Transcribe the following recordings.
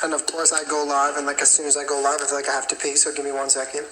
And of course I go live, and like as soon as I go live, I feel like I have to pee, so give me 1 second.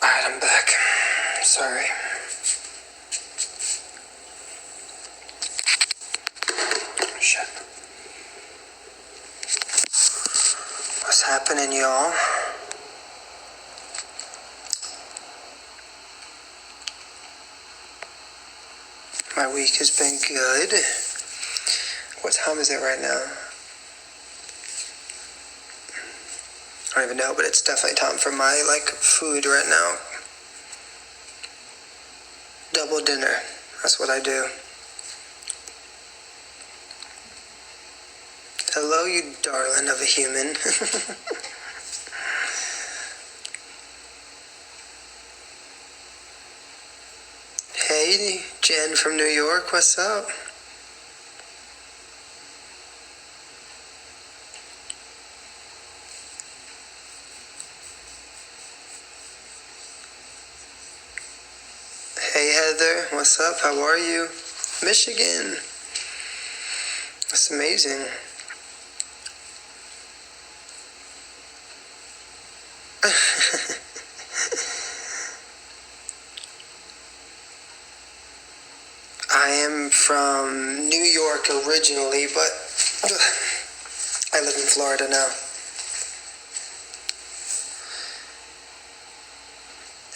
Alright, I'm back. Sorry. Shit. What's happening, y'all? My week has been good. What time is it right now? I don't even know, but it's definitely time for my, food right now. Double dinner. That's what I do. Hello, you darling of a human. Hey, Jen from New York, what's up? Hey, Heather, what's up? How are you? Michigan. That's amazing. I am from New York originally, but I live in Florida now.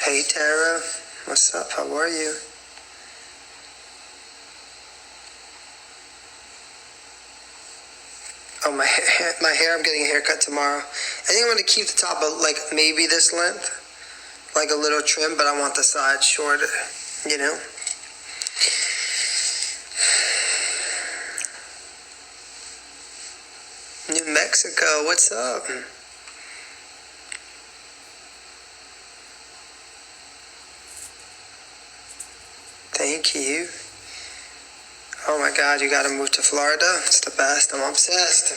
Hey, Tara, what's up? How are you? Oh, my hair, I'm getting a haircut tomorrow. I think I'm going to keep the top of, maybe this length. Like a little trim, but I want the sides shorter, you know? New Mexico, what's up? Thank you. Oh my God, you gotta move to Florida? It's the best, I'm obsessed.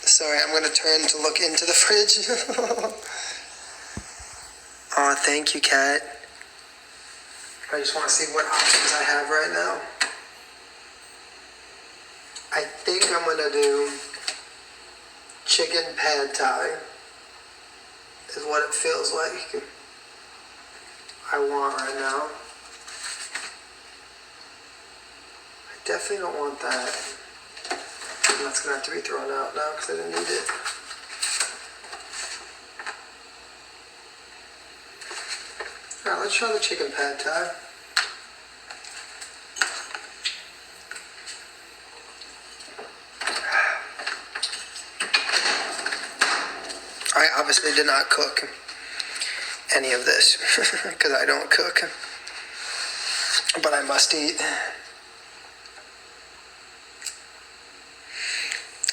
Sorry, I'm gonna turn to look into the fridge. Oh, thank you, Kat. I just wanna see what options I have right now. I think I'm gonna do chicken pad thai, is what it feels like I want right now. I definitely don't want that. And that's gonna have to be thrown out now because I didn't need it. Alright, let's try the chicken pad thai. I obviously did not cook any of this because I don't cook, but I must eat.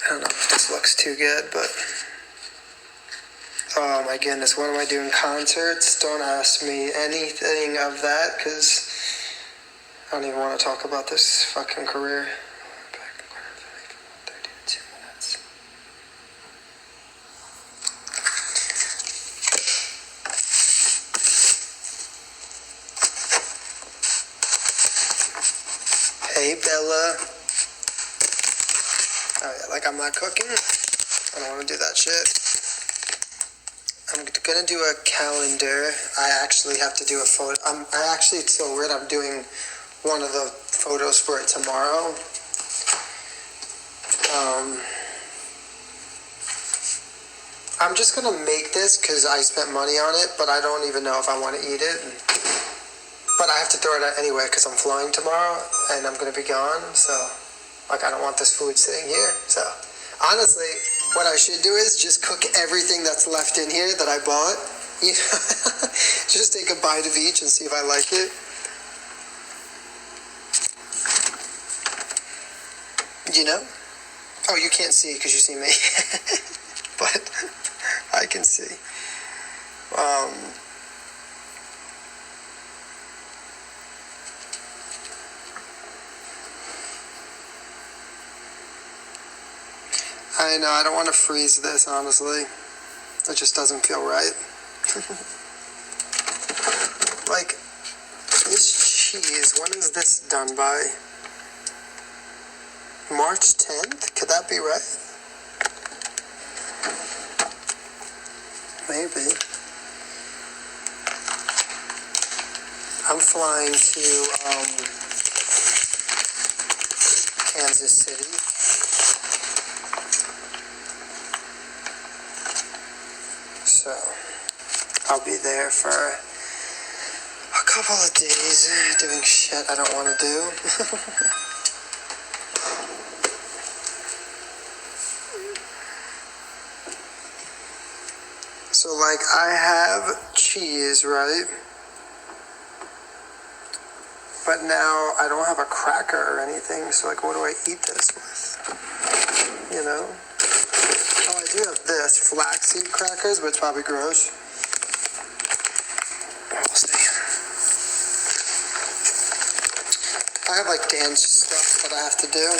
I don't know if this looks too good, but oh my goodness, what am I doing? Concerts? Don't ask me anything of that because I don't even want to talk about this fucking career. Hey, Bella. Oh, yeah, I'm not cooking. I don't want to do that shit. I'm gonna do a calendar. I actually have to do a photo. It's so weird. I'm doing one of the photos for it tomorrow. I'm just gonna make this because I spent money on it, but I don't even know if I want to eat it. But I have to throw it out anyway because I'm flying tomorrow and I'm gonna be gone. So, I don't want this food sitting here. So, honestly, What I should do is just cook everything that's left in here that I bought. You know, just take a bite of each and see if I like it. You know? Oh, you can't see because you see me. But I can see. I know, I don't want to freeze this, honestly. It just doesn't feel right. Like, this cheese, when is this done by? March 10th? Could that be right? Maybe. I'm flying to Kansas City. So, I'll be there for a couple of days doing shit I don't want to do. So, like, I have cheese, right? But now I don't have a cracker or anything, so, like, what do I eat this with? You know? Oh, I do have this, flaxseed crackers, but it's probably gross. We'll see. I have, like, dance stuff that I have to do.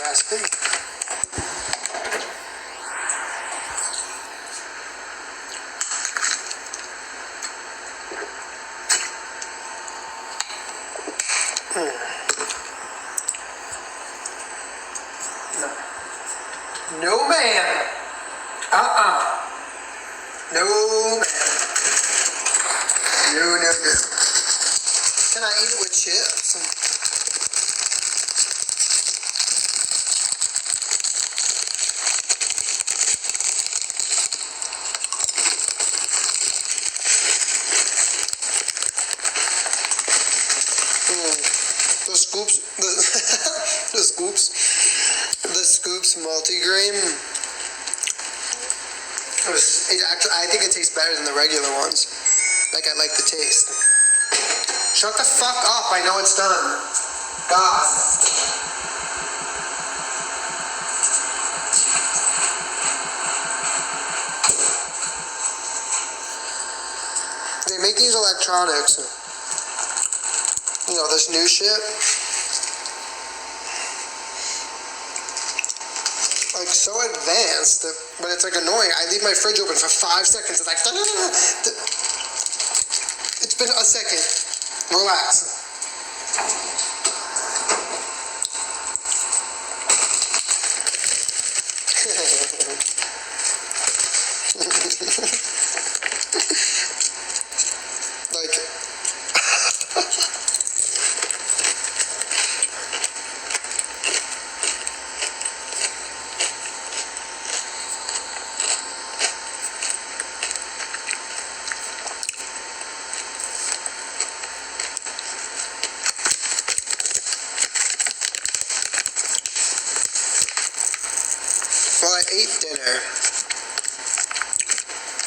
Nasty. No. No, ma'am. No, ma'am. No, no, no. Can I eat it with chips? The Scoops multigrain. I think it tastes better than the regular ones. Like, I like the taste. Shut the fuck up, I know it's done. God. They make these electronics. You know, this new shit. Like, so advanced, but it's like annoying. I leave my fridge open for 5 seconds. It's like, it's been a second. Relax. Like, well, I ate dinner,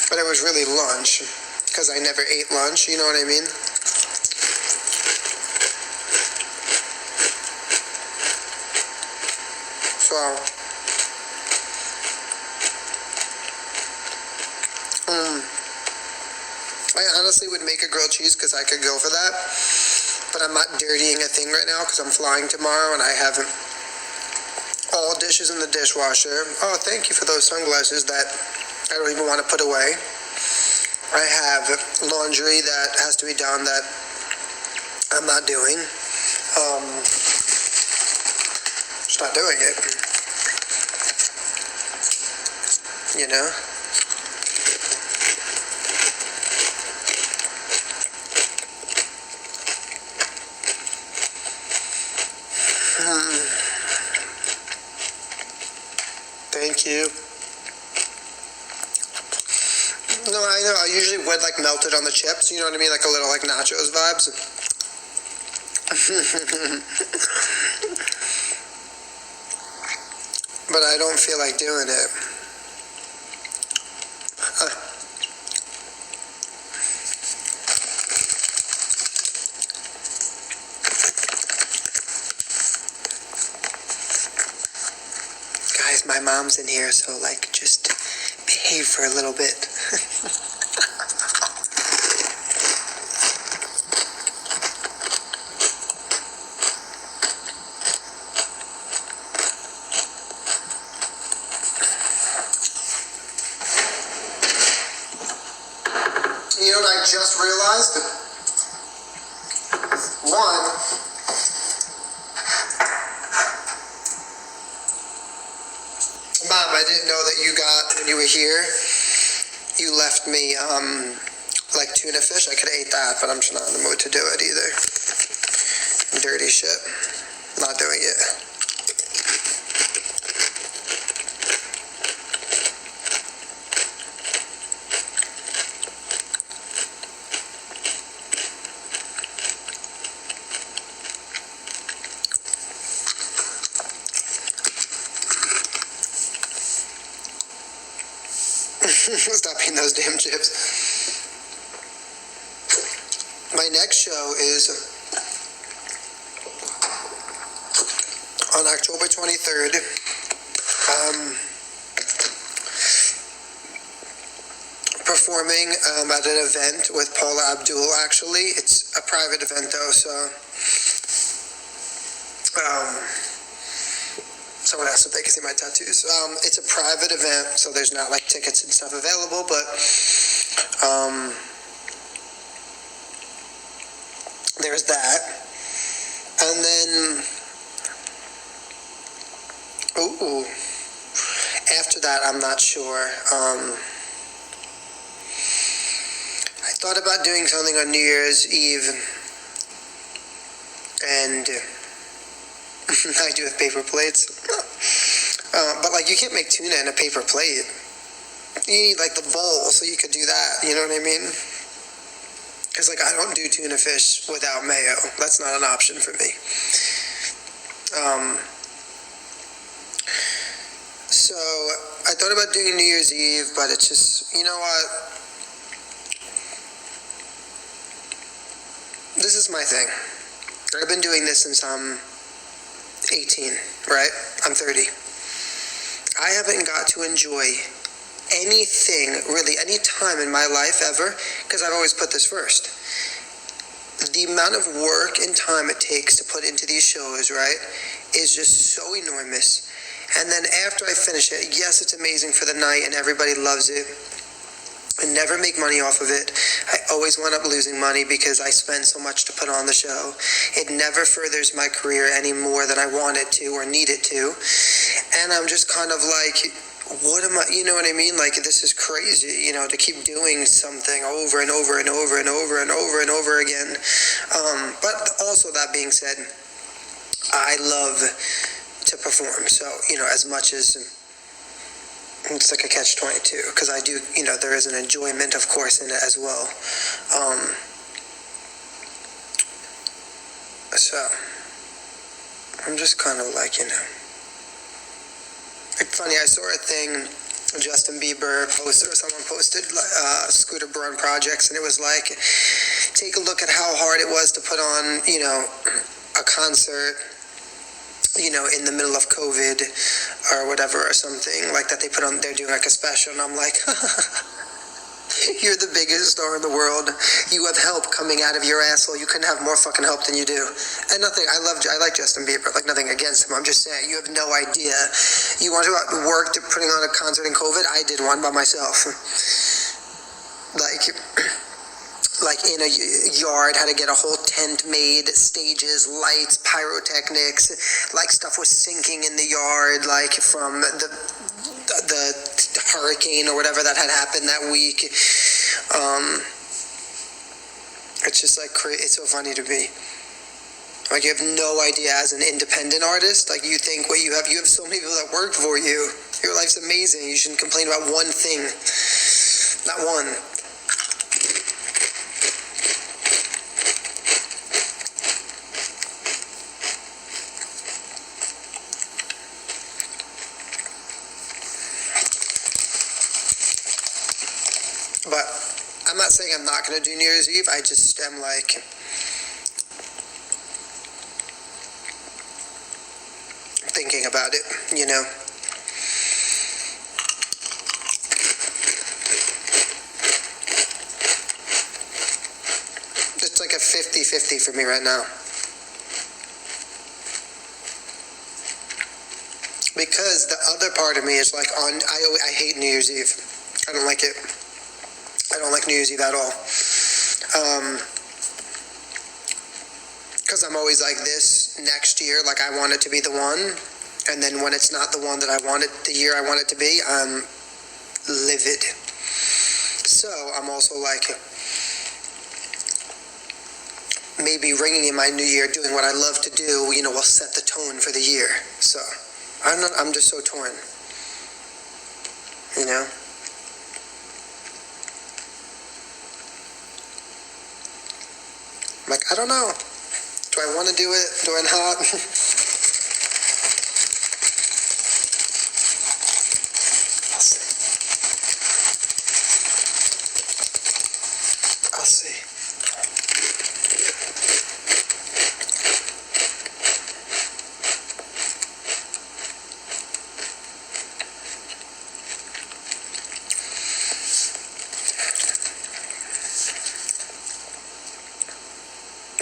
but it was really lunch, because I never ate lunch, you know what I mean? So, I honestly would make a grilled cheese because I could go for that, but I'm not dirtying a thing right now because I'm flying tomorrow and I haven't all dishes in the dishwasher. Oh, thank you for those sunglasses that I don't even want to put away. I have laundry that has to be done that I'm not doing. Just not doing it. You know? Thank you. No, I know. I usually would like melt it on the chips. You know what I mean? Like a little like nachos vibes. But I don't feel like doing it. Guys, my mom's in here, so like just behave for a little bit. You know what I just realized? One, Mom, I didn't know that you got, when you were here, you left me, like tuna fish. I could have ate that, but I'm just not in the mood to do it either. Dirty shit. Not doing it. Stop eating those damn chips. My next show is on October 23rd. Performing at an event with Paula Abdul, actually. It's a private event, though, so... someone asked if they can see my tattoos. It's a private event, so there's not like tickets and stuff available, but there's that. And then, after that, I'm not sure. I thought about doing something on New Year's Eve, and I do with paper plates. But like you can't make tuna in a paper plate. You need like the bowl so you could do that. You know what I mean? Because like I don't do tuna fish without mayo. That's not an option for me. So I thought about doing New Year's Eve, but it's just, you know what? This is my thing. I've been doing this since I'm 18, right? I'm 30. I haven't got to enjoy anything, really, any time in my life ever, because I've always put this first. The amount of work and time it takes to put into these shows, right, is just so enormous. And then after I finish it, yes, it's amazing for the night and everybody loves it. I never make money off of it. I always wind up losing money because I spend so much to put on the show. It never furthers my career any more than I want it to or need it to. And I'm just kind of like, what am I, you know what I mean? Like, this is crazy, you know, to keep doing something over and over and over and over and over and over again. But also that being said, I love to perform. So, you know, as much as it's like a catch-22, because I do, you know, there is an enjoyment, of course, in it as well. So, I'm just kind of like, you know. It's funny, I saw a thing, Justin Bieber posted, or someone posted, Scooter Braun Projects, and it was like, take a look at how hard it was to put on, you know, a concert, you know, in the middle of COVID or whatever or something like that. They put on, they're doing like a special, and I'm like, you're the biggest star in the world. You have help coming out of your asshole. You couldn't have more fucking help than you do. And nothing, I like Justin Bieber, like nothing against him. I'm just saying, you have no idea. You want to work to putting on a concert in COVID? I did one by myself. Like in a yard, had to get a whole tent made, stages, lights, pyrotechnics, like stuff was sinking in the yard, like from the hurricane or whatever that had happened that week. It's just like, it's so funny to me. Like, you have no idea as an independent artist. Like, you think what you have so many people that work for you. Your life's amazing. You shouldn't complain about one thing. Not one. But I'm not saying I'm not going to do New Year's Eve. I just am like, thinking about it, you know. It's like a 50-50 for me right now. Because the other part of me is like, I hate New Year's Eve. I don't like it. I don't like New Year's Eve at all. Because I'm always like, this next year, like, I want it to be the one. And then when it's not the one that I want it, the year I want it to be, I'm livid. So I'm also like, maybe ringing in my new year, doing what I love to do, you know, will set the tone for the year. So I'm just so torn, you know. Like, I don't know. Do I want to do it? Do I not? I'll see.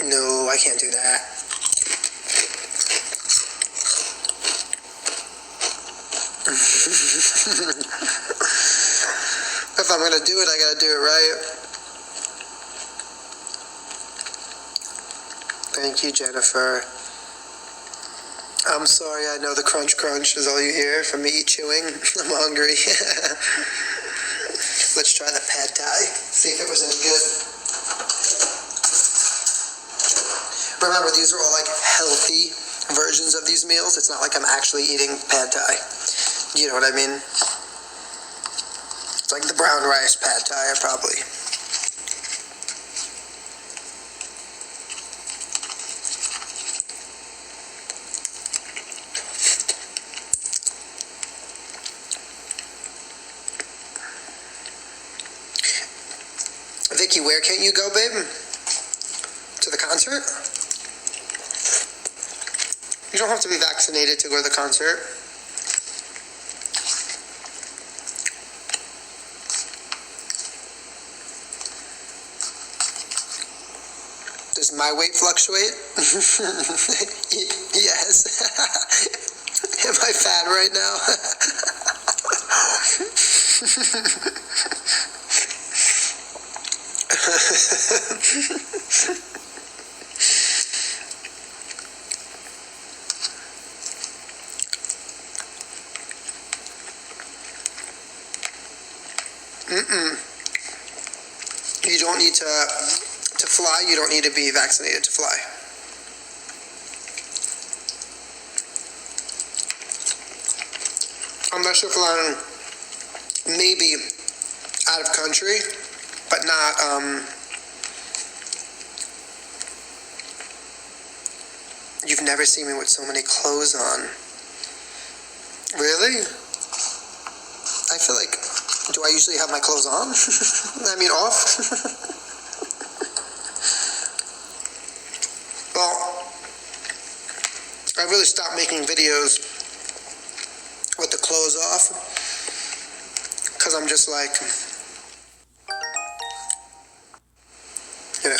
No, I can't do that. If I'm gonna do it, I gotta do it right. Thank you, Jennifer. I'm sorry, I know the crunch is all you hear from me chewing. I'm hungry. Let's try the pad thai, see if it was any good. Remember, these are all like healthy versions of these meals. It's not like I'm actually eating pad thai. You know what I mean? It's like the brown rice pad thai, probably. Vicky, where can't you go, babe? To the concert? You don't have to be vaccinated to go to the concert. Does my weight fluctuate? Yes. Am I fat right now? You don't need to fly. You don't need to be vaccinated to fly. Unless you're flying maybe out of country, but not, you've never seen me with so many clothes on. Really? I feel like, do I usually have my clothes on? I mean, off? Well, I really stopped making videos with the clothes off, because I'm just like, you know,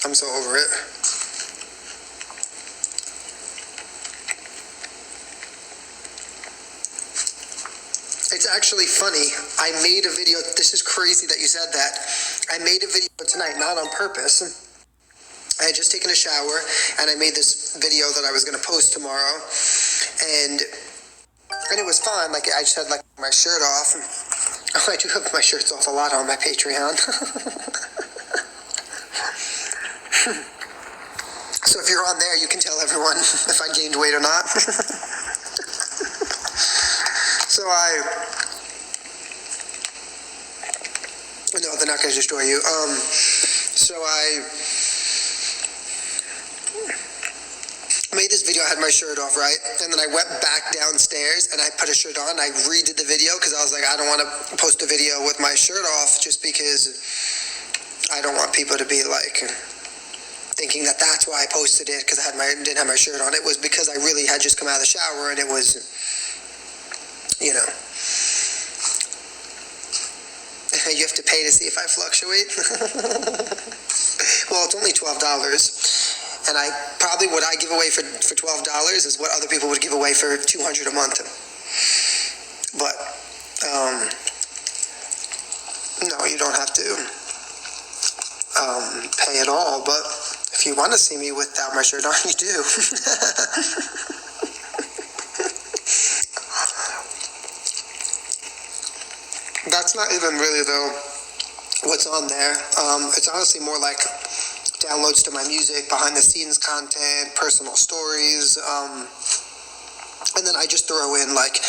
I'm so over it. It's actually funny. I made a video. This is crazy that you said that. I made a video tonight, not on purpose. I had just taken a shower, and I made this video that I was going to post tomorrow. And it was fun. Like, I just had, like, my shirt off. Oh, I do have my shirts off a lot on my Patreon. So if you're on there, you can tell everyone if I gained weight or not. No, they're not going to destroy you. So I made this video, I had my shirt off, right? And then I went back downstairs and I put a shirt on. I redid the video because I was like, I don't want to post a video with my shirt off just because I don't want people to be like thinking that that's why I posted it, because I didn't have my shirt on. It was because I really had just come out of the shower and it was, you know, you have to pay to see if I fluctuate. Well, it's only $12. And what I give away for $12 is what other people would give away for $200 a month. But, no, you don't have to pay at all. But if you want to see me without my shirt on, you do. That's not even really, though, what's on there. It's honestly more like downloads to my music, behind the scenes content, personal stories, and then I just throw in like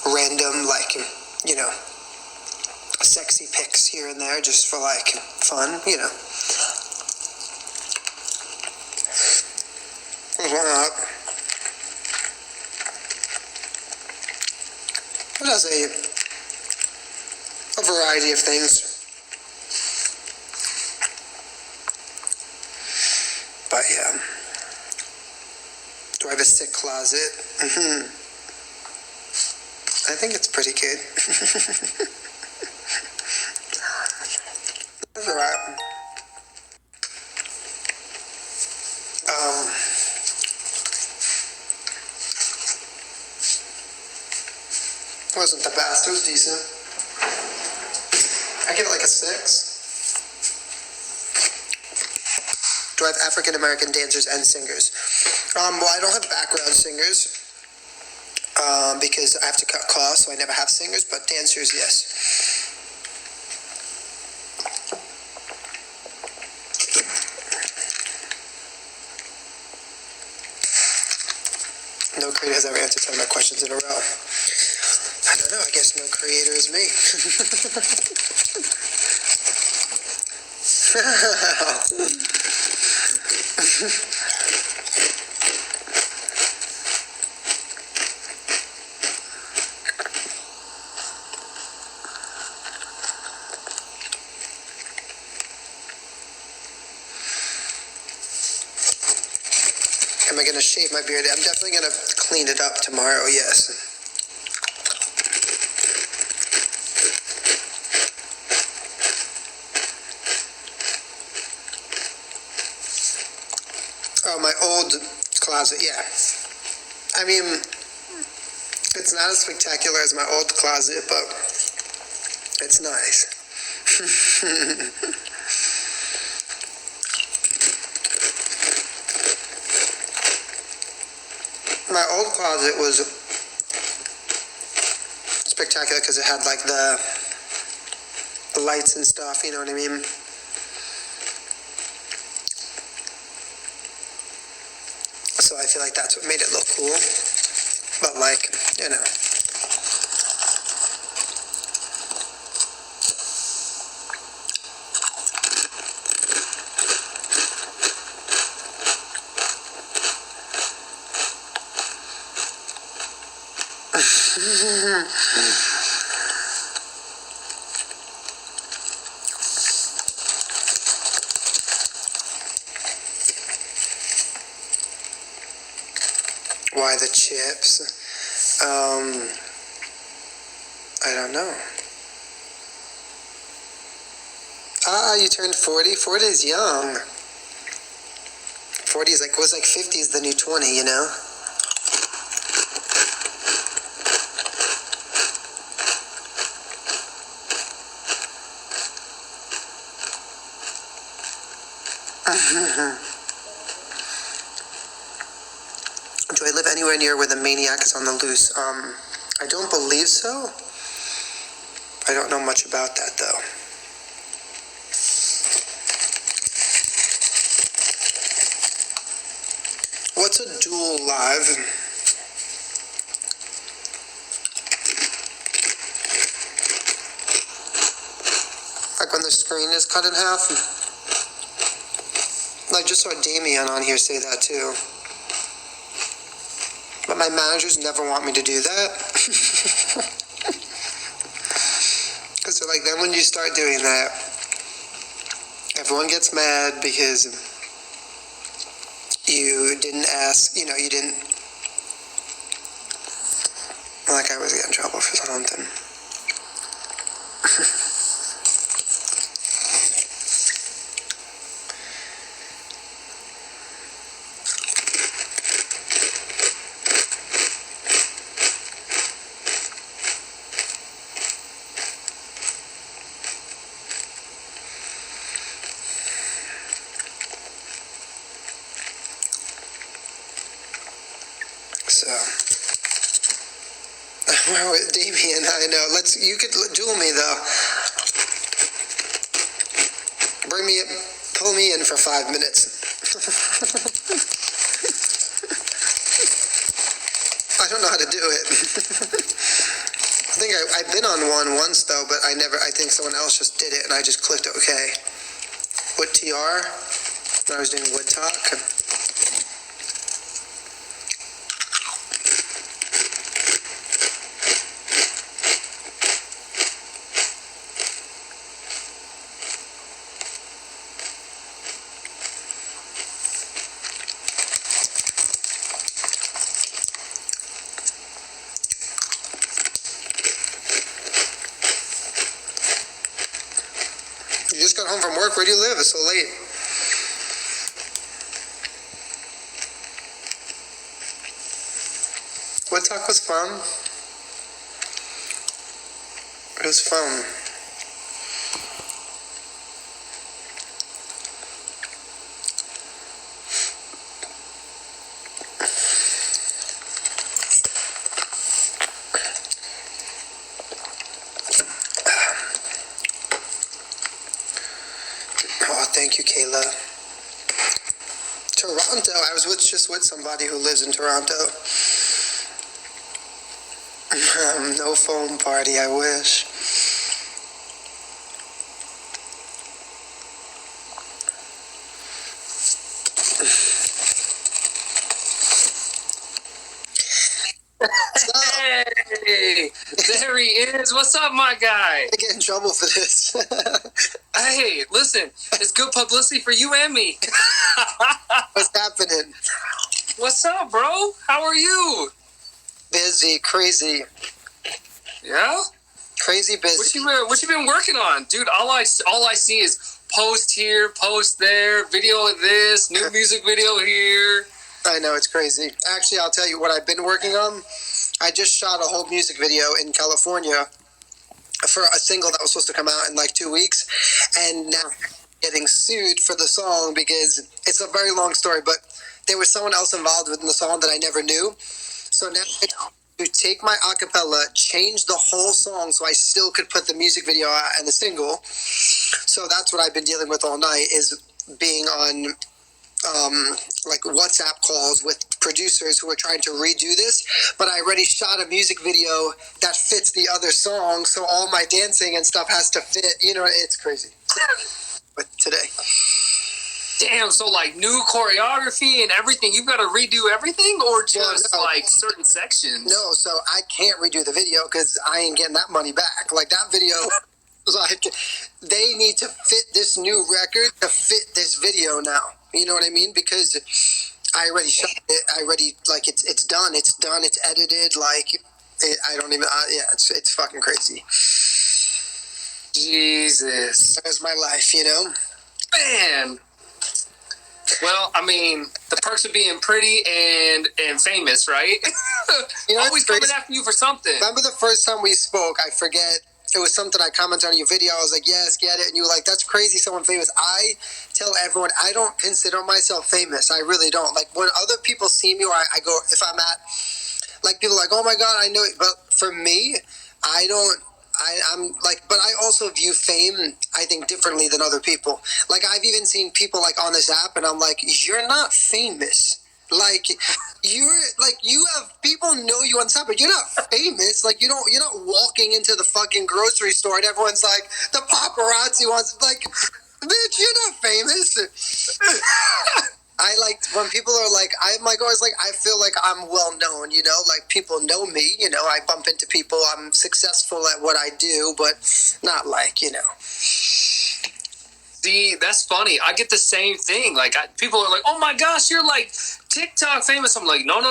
random, like, you know, sexy pics here and there just for like fun, you know. There's one up. It has a variety of things. But yeah. Do I have a sick closet? I think it's pretty good. That's alright. Wasn't the best, it was decent. I give it like a 6. Do I have African American dancers and singers? Well, I don't have background singers because I have to cut costs, so I never have singers, but dancers, yes. No creator has ever answered 10 of my questions in a row. I don't know, I guess no creator is me. Am I going to shave my beard? I'm definitely going to clean it up tomorrow, yes. Oh, my old closet, yeah. I mean, it's not as spectacular as my old closet, but it's nice. My old closet was spectacular because it had like the lights and stuff, you know what I mean? So I feel like that's what made it look cool. But like, you know. Why the chips? I don't know. You turned 40? 40 is young. 40 is like, was like 50 is the new 20, you know? Do I live anywhere near where the maniac is on the loose? I don't believe so. I don't know much about that, though. What's a dual live? Like when the screen is cut in half? I just saw Damien on here say that too. But my managers never want me to do that. Because they're like, then when you start doing that, everyone gets mad because you didn't ask, you didn't, like I was getting in trouble for something. So, Damien, I know. You could duel me though. Pull me in for 5 minutes. I don't know how to do it. I think I've been on one once though, but I think someone else just did it and I just clicked OK. With TR, when I was doing Wood Talk. You just got home from work. Where do you live? It's so late. Wood Talk was fun. It was fun. Oh, thank you, Kayla. Toronto. I was just with somebody who lives in Toronto. No phone party, I wish. Hey, there he is. What's up, my guy? I get in trouble for this. Hey, listen, it's good publicity for you and me. What's happening? What's up, bro? How are you? Busy, crazy. Yeah? Crazy busy. What you been working on? Dude, all I see is post here, post there, video of this, new music video here. I know, it's crazy. Actually, I'll tell you what I've been working on. I just shot a whole music video in California for a single that was supposed to come out in like 2 weeks. And now I'm getting sued for the song because it's a very long story, but there was someone else involved in the song that I never knew. So now I to take my acapella, change the whole song so I still could put the music video out and the single. So that's what I've been dealing with all night, is being on like WhatsApp calls with producers who are trying to redo this, but I already shot a music video that fits the other song, so all my dancing and stuff has to fit. It's crazy. But today. Damn, so like new choreography and everything, you've got to redo everything, or just like certain sections? No, so I can't redo the video because I ain't getting that money back. Like that video, like they need to fit this new record to fit this video now. You know what I mean? Because I already shot it. I already, like, it's done. It's done. It's edited. Like, I don't even, it's fucking crazy. Jesus. That's my life, Man. Well, I mean, the perks of being pretty and famous, right? Always coming after you for something. Remember the first time we spoke, I forget, it was something I commented on your video. I was like, yes, get it. And you were like, that's crazy, someone famous. I tell everyone, I don't consider myself famous. I really don't. Like, when other people see me, or I go, if I'm at, like, people are like, oh my God, I know it. But for me, I'm like, but I also view fame, I think, differently than other people. Like, I've even seen people like on this app, and I'm like, you're not famous. Like you have people know you on top, but you're not famous. Like you're not walking into the fucking grocery store and everyone's like the paparazzi wants like, bitch, you're not famous. I like when people are like, I'm like always like, I feel like I'm well known, you know, like people know me, you know, I bump into people, I'm successful at what I do, but not like, you know. See, that's funny. I get the same thing. Like, people are like, "Oh my gosh, you're like TikTok famous." I'm like, no.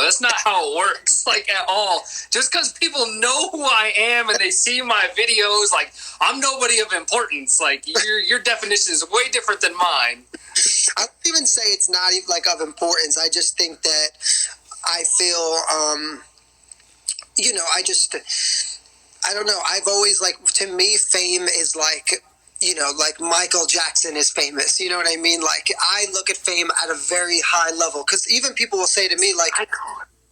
That's not how it works, like at all. Just because people know who I am and they see my videos, like I'm nobody of importance. Like your definition is way different than mine. I don't even say it's not even like of importance. I just think that I feel, you know, I don't know. I've always like, to me, fame is like, you know, like Michael Jackson is famous. You know what I mean? Like I look at fame at a very high level because even people will say to me like,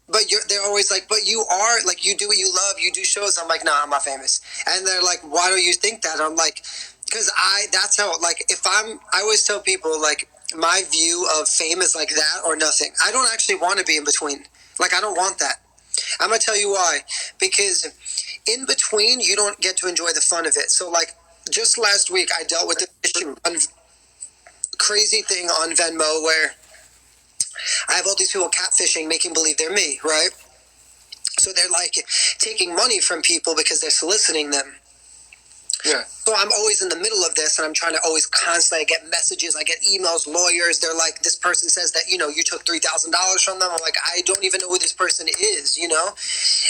but they're always like, but you are like, you do what you love, you do shows. I'm like, nah, I'm not famous. And they're like, why do you think that? I'm like, because that's how, like, I always tell people like my view of fame is like that or nothing. I don't actually want to be in between. Like, I don't want that. I'm going to tell you why. Because in between, you don't get to enjoy the fun of it. So like, just last week, I dealt with this issue, crazy thing on Venmo where I have all these people catfishing, making believe they're me, right? So they're like taking money from people because they're soliciting them. Yeah. So I'm always in the middle of this, and I'm trying to always constantly get messages. I get emails, lawyers. They're like, this person says that, you know, you took $3,000 from them. I'm like, I don't even know who this person is, you know?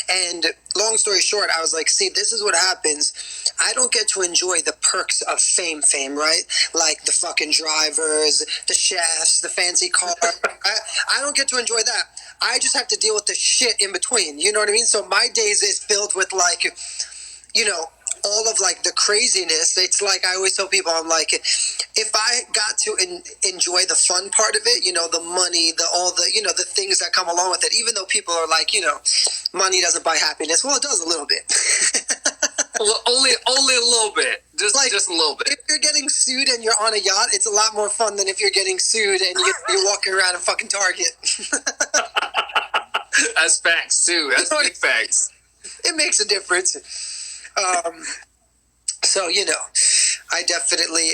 And long story short, I was like, see, this is what happens. I don't get to enjoy the perks of fame, right? Like the fucking drivers, the chefs, the fancy car. I don't get to enjoy that. I just have to deal with the shit in between. You know what I mean? So my days is filled with like, you know, all of like the craziness. It's like I always tell people, I'm like, if I got to enjoy the fun part of it, you know, the money, all the, you know, the things that come along with it, even though people are like, you know, money doesn't buy happiness. Well, it does a little bit. only a little bit. Just a little bit. If you're getting sued and you're on a yacht, it's a lot more fun than if you're getting sued and you're walking around in fucking Target. That's facts too. That's big facts. It makes a difference. So, you know, I definitely,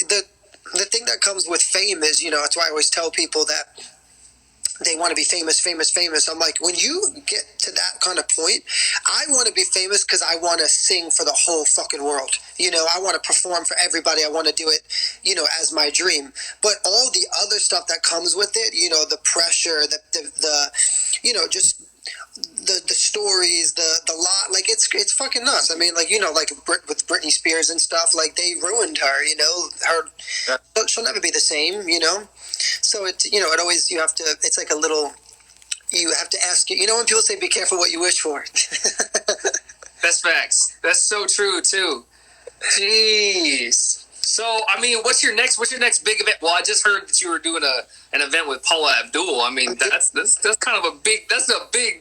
the thing that comes with fame is, you know, that's why I always tell people that they want to be famous. I'm like, when you get to that kind of point, I want to be famous because I want to sing for the whole fucking world. You know, I want to perform for everybody. I want to do it, you know, as my dream. But all the other stuff that comes with it, you know, the pressure, the you know, just the stories, the lot, like it's fucking nuts. I mean, like, you know, like with Britney Spears and stuff, like they ruined her, you know, she'll never be the same, you know? So it, you know, it always, you have to, it's like a little, you have to ask, you know, when people say, be careful what you wish for. That's facts. That's so true too. Jeez. So, I mean, what's your next big event? Well, I just heard that you were doing an event with Paula Abdul. I mean, that's kind of a big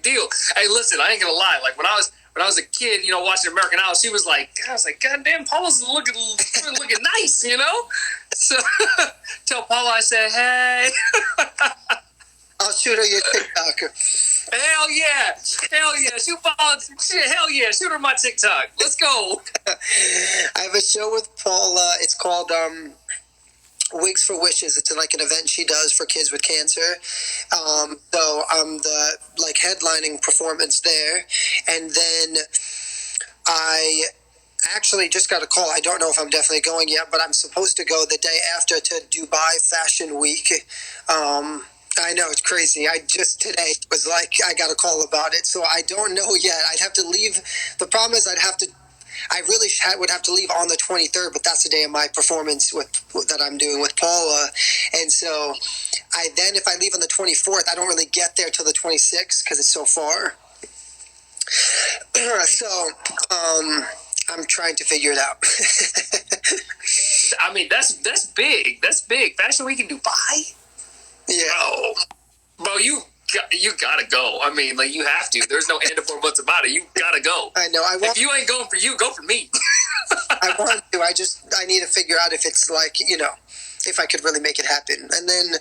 deal. Hey, listen, I ain't gonna lie. Like when I was a kid, you know, watching American Idol, she was like, I was like, God damn, Paula's looking nice, you know. So, tell Paula I said, hey. I'll shoot her your TikTok. Hell yeah. Shoot Paula. Hell yeah. Shoot her my TikTok. Let's go. I have a show with Paula. It's called Wigs for Wishes. It's like an event she does for kids with cancer. So I'm the like headlining performance there. And then I actually just got a call. I don't know if I'm definitely going yet, but I'm supposed to go the day after to Dubai Fashion Week. I know, it's crazy. I just today was like, I got a call about it. So I don't know yet. I'd have to leave. The problem is I really would have to leave on the 23rd, but that's the day of my performance that I'm doing with Paula. And so if I leave on the 24th, I don't really get there till the 26th because it's so far. So, I'm trying to figure it out. I mean, that's big. That's big. Fashion Week in Dubai? Yeah. Bro, you gotta go. I mean, like, you have to. There's no end of four buts about it. You gotta go. I know. If you ain't going for you, go for me. I want to. I need to figure out if it's like, you know, if I could really make it happen. And then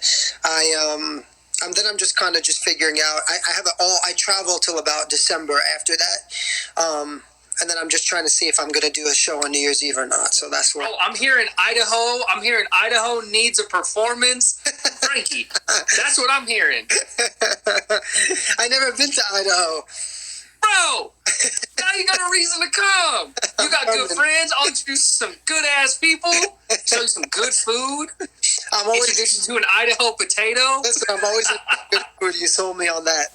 then I'm just kind of just figuring out. I have I travel till about December after that. And then I'm just trying to see if I'm going to do a show on New Year's Eve or not. So that's what. Oh, I'm hearing Idaho. I'm hearing Idaho needs a performance. Frankie, that's what I'm hearing. I never been to Idaho. Bro, now you got a reason to come. You got good friends. I'll introduce some good-ass people. Show you some good food. I'm always introduce you to an Idaho potato. Listen, I'm always good food. You sold me on that.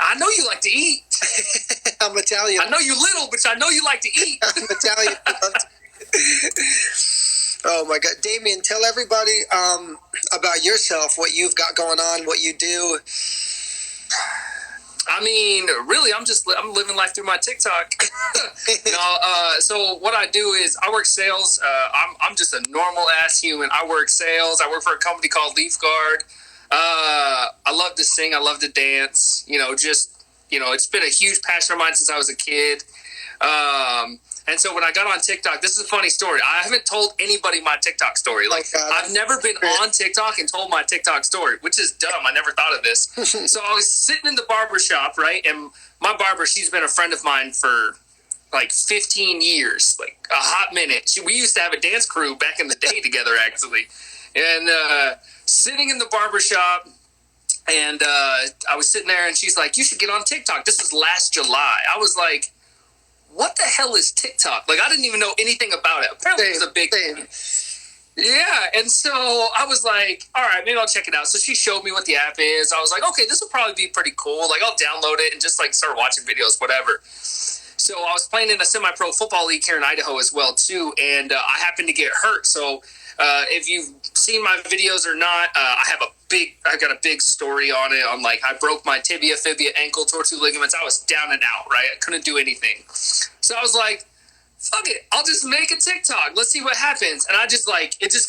I know you like to eat. I'm Italian. I know you're little, but I know you like to eat. I'm Italian. Oh my God, Damien, tell everybody about yourself, what you've got going on, what you do. I mean, really, I'm living life through my TikTok. So what I do is I work sales. I'm just a normal ass human. I work sales. I work for a company called Leaf Guard. I love to sing. I love to dance. It's been a huge passion of mine since I was a kid. And so when I got on TikTok, this is a funny story. I haven't told anybody my TikTok story. I've never been on TikTok and told my TikTok story, which is dumb. I never thought of this. So I was sitting in the barber shop, right? And my barber, she's been a friend of mine for like 15 years, like a hot minute. We used to have a dance crew back in the day together, actually. And sitting in the barber shop, and I was sitting there, and she's like, "You should get on TikTok." This was last July. I was like, what the hell is TikTok? Like, I didn't even know anything about it. Apparently it was a big thing. Yeah, and so I was like, all right, maybe I'll check it out. So she showed me what the app is. I was like, okay, this will probably be pretty cool. Like, I'll download it and just, like, start watching videos, whatever. So I was playing in a semi-pro football league here in Idaho as well, too, and I happened to get hurt. So if you've seen my videos or not, I got a big story on it. On like, I broke my tibia, fibia, ankle, torn 2 ligaments. I was down and out, right? I couldn't do anything. So I was like, fuck it, I'll just make a TikTok. Let's see what happens. And it just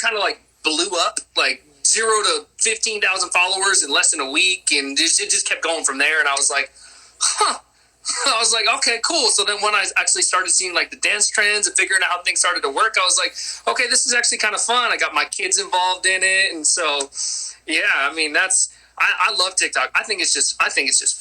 kind of like blew up, like 0 to 15,000 followers in less than a week, and it just kept going from there. And I was like, huh. I was like, okay, cool. So then when I actually started seeing like the dance trends and figuring out how things started to work, I was like, okay, this is actually kind of fun. I got my kids involved in it. And so, yeah, I mean, I love TikTok. I think it's just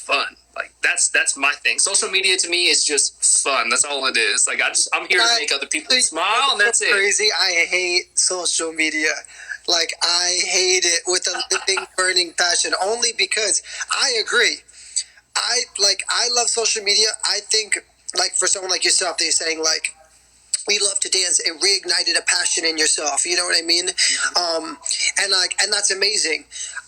fun. Like that's my thing. Social media to me is just fun. That's all it is. Like I'm here to make other people smile, and that's it. Crazy. I hate social media. Like, I hate it with a living, burning passion, only because I agree. I love social media. I think, like, for someone like yourself, they're saying, like, we love to dance. It reignited a passion in yourself. You know what I mean? And that's amazing.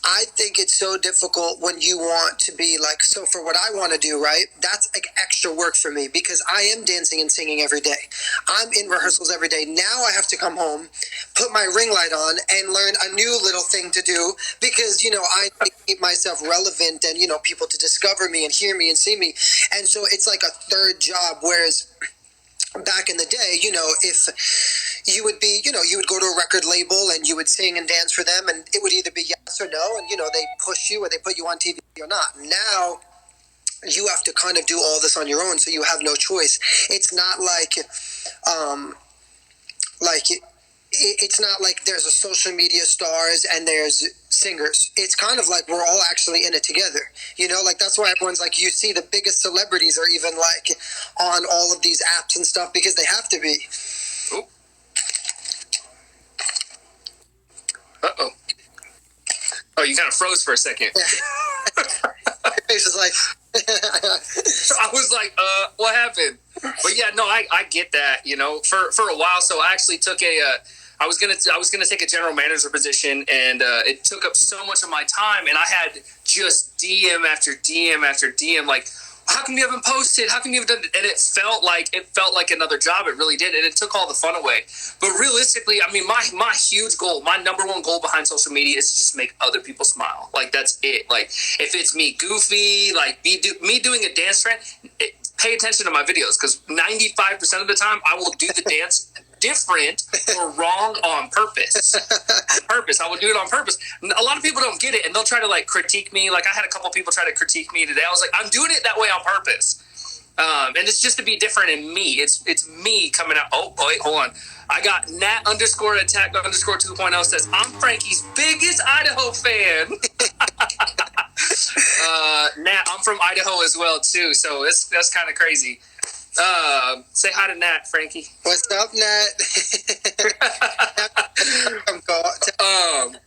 I think it's so difficult when you want to be like, so for what I want to do, right? That's like extra work for me because I am dancing and singing every day. I'm in rehearsals every day. Now I have to come home, put my ring light on, and learn a new little thing to do because, I keep myself relevant and, people to discover me and hear me and see me. And so it's like a third job, whereas back in the day, if you would be, you would go to a record label and you would sing and dance for them, and it would either be yes or no, and, they push you or they put you on TV or not. Now, you have to kind of do all this on your own, so you have no choice. It's not it's not like there's a social media stars and there's singers. It's kind of like we're all actually in it together. Like that's why everyone's like, you see the biggest celebrities are even like on all of these apps and stuff because they have to be. Oh. Uh-oh. Oh, you kind of froze for a second. Yeah. Face is like... I was like, what happened? But yeah, no, I get that, for a while. So I actually took I was gonna take a general manager position, and it took up so much of my time, and I had just DM after DM after DM, like, how come you haven't posted? How come you haven't done it? And it felt like another job. It really did, and it took all the fun away. But realistically, I mean, my huge goal, my number one goal behind social media is to just make other people smile. Like, that's it. Like, if it's me goofy, like me doing a dance trend, pay attention to my videos because 95% of the time I will do the dance different or wrong on purpose. I will do it on purpose. A lot of people don't get it, and they'll try to like critique me. Like, I had a couple people try to critique me today. I was like, I'm doing it that way on purpose, and it's just to be different in me. It's me coming out. Oh wait, hold on. I got Nat_attack_2.0 says, I'm Frankie's biggest Idaho fan. Nat, I'm from Idaho as well too, so that's kind of crazy. Say hi to Nat, Frankie. What's up, Nat? um,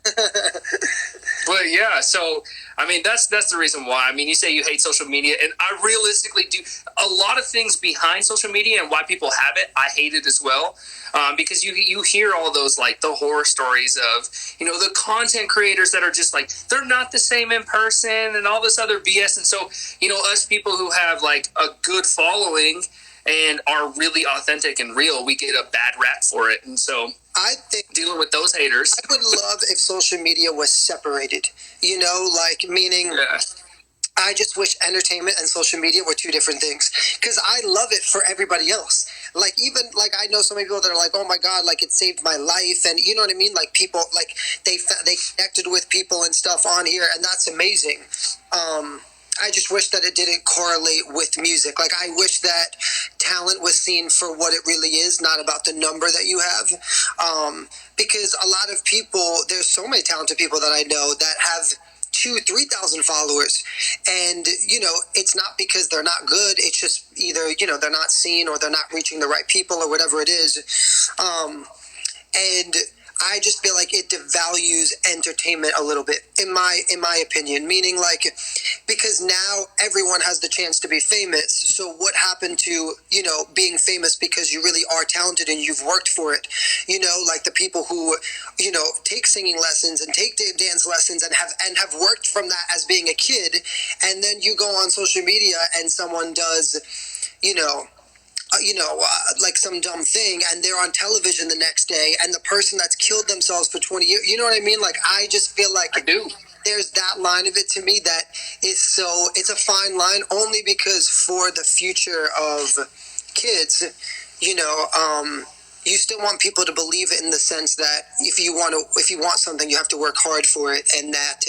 but yeah, so I mean that's the reason why. I mean, you say you hate social media, and I realistically do. A lot of things behind social media and why people have it, I hate it as well. Because you hear all those like the horror stories of the content creators that are just like they're not the same in person and all this other BS. And so us people who have like a good following and are really authentic and real, we get a bad rap for it. And so I think dealing with those haters, I would love if social media was separated. Like meaning. Yeah. I just wish entertainment and social media were two different things, because I love it for everybody else. Like, even like I know so many people that are like, oh my God, like it saved my life. And you know what I mean? Like people, like they connected with people and stuff on here, and that's amazing. I just wish that it didn't correlate with music. Like, I wish that talent was seen for what it really is, not about the number that you have. Because a lot of people, there's so many talented people that I know that have 2,000-3,000 followers, and it's not because they're not good. It's just either they're not seen or they're not reaching the right people or whatever it is. And I just feel like it devalues entertainment a little bit, in my opinion. Meaning, like, because now everyone has the chance to be famous. So what happened to being famous because you really are talented and you've worked for it? Like the people who take singing lessons and take dance lessons and have worked from that as being a kid, and then you go on social media and someone does like some dumb thing, and they're on television the next day, and the person that's killed themselves for 20 years, you know what I mean? Like, I just feel like I do. There's that line of it to me that is it's a fine line, only because for the future of kids, you still want people to believe it, in the sense that if you want something, you have to work hard for it, and that,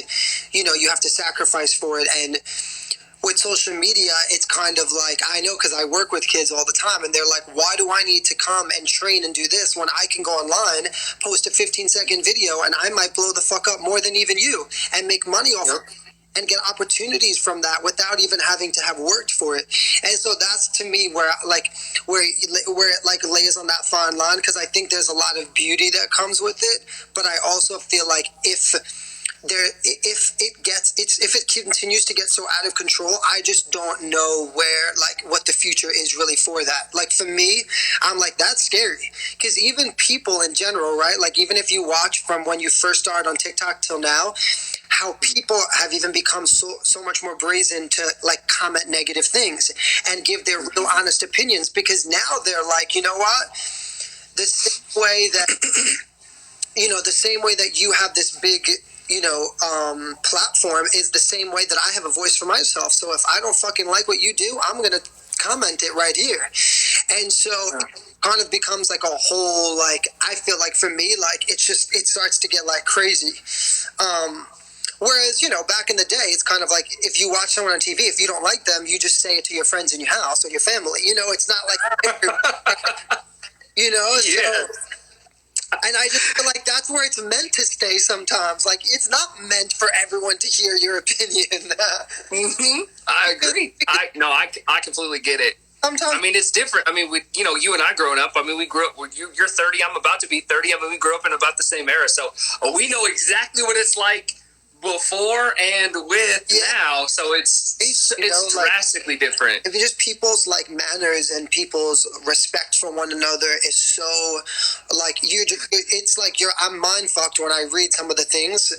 you have to sacrifice for it. And with social media, it's kind of like, I know because I work with kids all the time, and they're like, why do I need to come and train and do this when I can go online, post a 15-second video, and I might blow the fuck up more than even you, and make money off of it, and get opportunities from that without even having to have worked for it. And so that's, to me, where it like lays on that fine line, because I think there's a lot of beauty that comes with it, but I also feel like if it continues to get so out of control, I just don't know what the future is really for that. Like, for me, I'm like, that's scary, because even people in general, right? Like, even if you watch from when you first started on TikTok till now, how people have even become so much more brazen to like comment negative things and give their real honest opinions, because now they're like, you know what? The same way that the same way that you have this big platform is the same way that I have a voice for myself. So if I don't fucking like what you do, I'm going to comment it right here. And so it kind of becomes like a whole, like, I feel like for me, like, it starts to get like crazy. Whereas, back in the day, it's kind of like, if you watch someone on TV, if you don't like them, you just say it to your friends in your house or your family. It's not like, Yeah. So, and I just feel like that's where it's meant to stay sometimes. Like, it's not meant for everyone to hear your opinion. Mm-hmm. I agree. I completely get it. Sometimes, I mean, it's different. I mean, you and I growing up, I mean, we grew up, you're 30, I'm about to be 30. I mean, we grew up in about the same era. So we know exactly what it's like before and with now. So it's drastically different. If just people's like manners and people's respect for one another is so like, it's like I'm mind fucked when I read some of the things,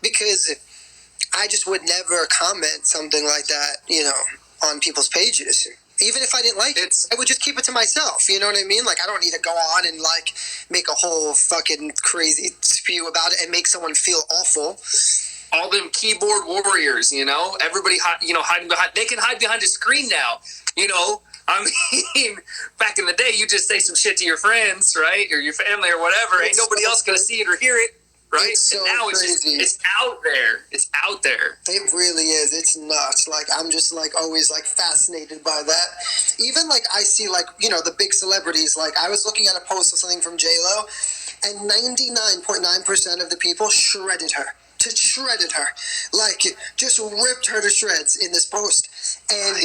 because I just would never comment something like that, on people's pages. Even if I didn't like it, I would just keep it to myself. You know what I mean? Like, I don't need to go on and like make a whole fucking crazy spew about it and make someone feel awful. All them keyboard warriors, everybody, hiding behind. They can hide behind a screen now. I mean, back in the day, you just say some shit to your friends, right, or your family or whatever. Ain't nobody else gonna see it or hear it. Right? It's so and now crazy. It's out there. It's out there. It really is. It's nuts. Like, I'm just like always like fascinated by that. Even like I see like, the big celebrities. Like, I was looking at a post of something from J-Lo, and 99.9% of the people shredded her. to shredded her, like just ripped her to shreds in this post. And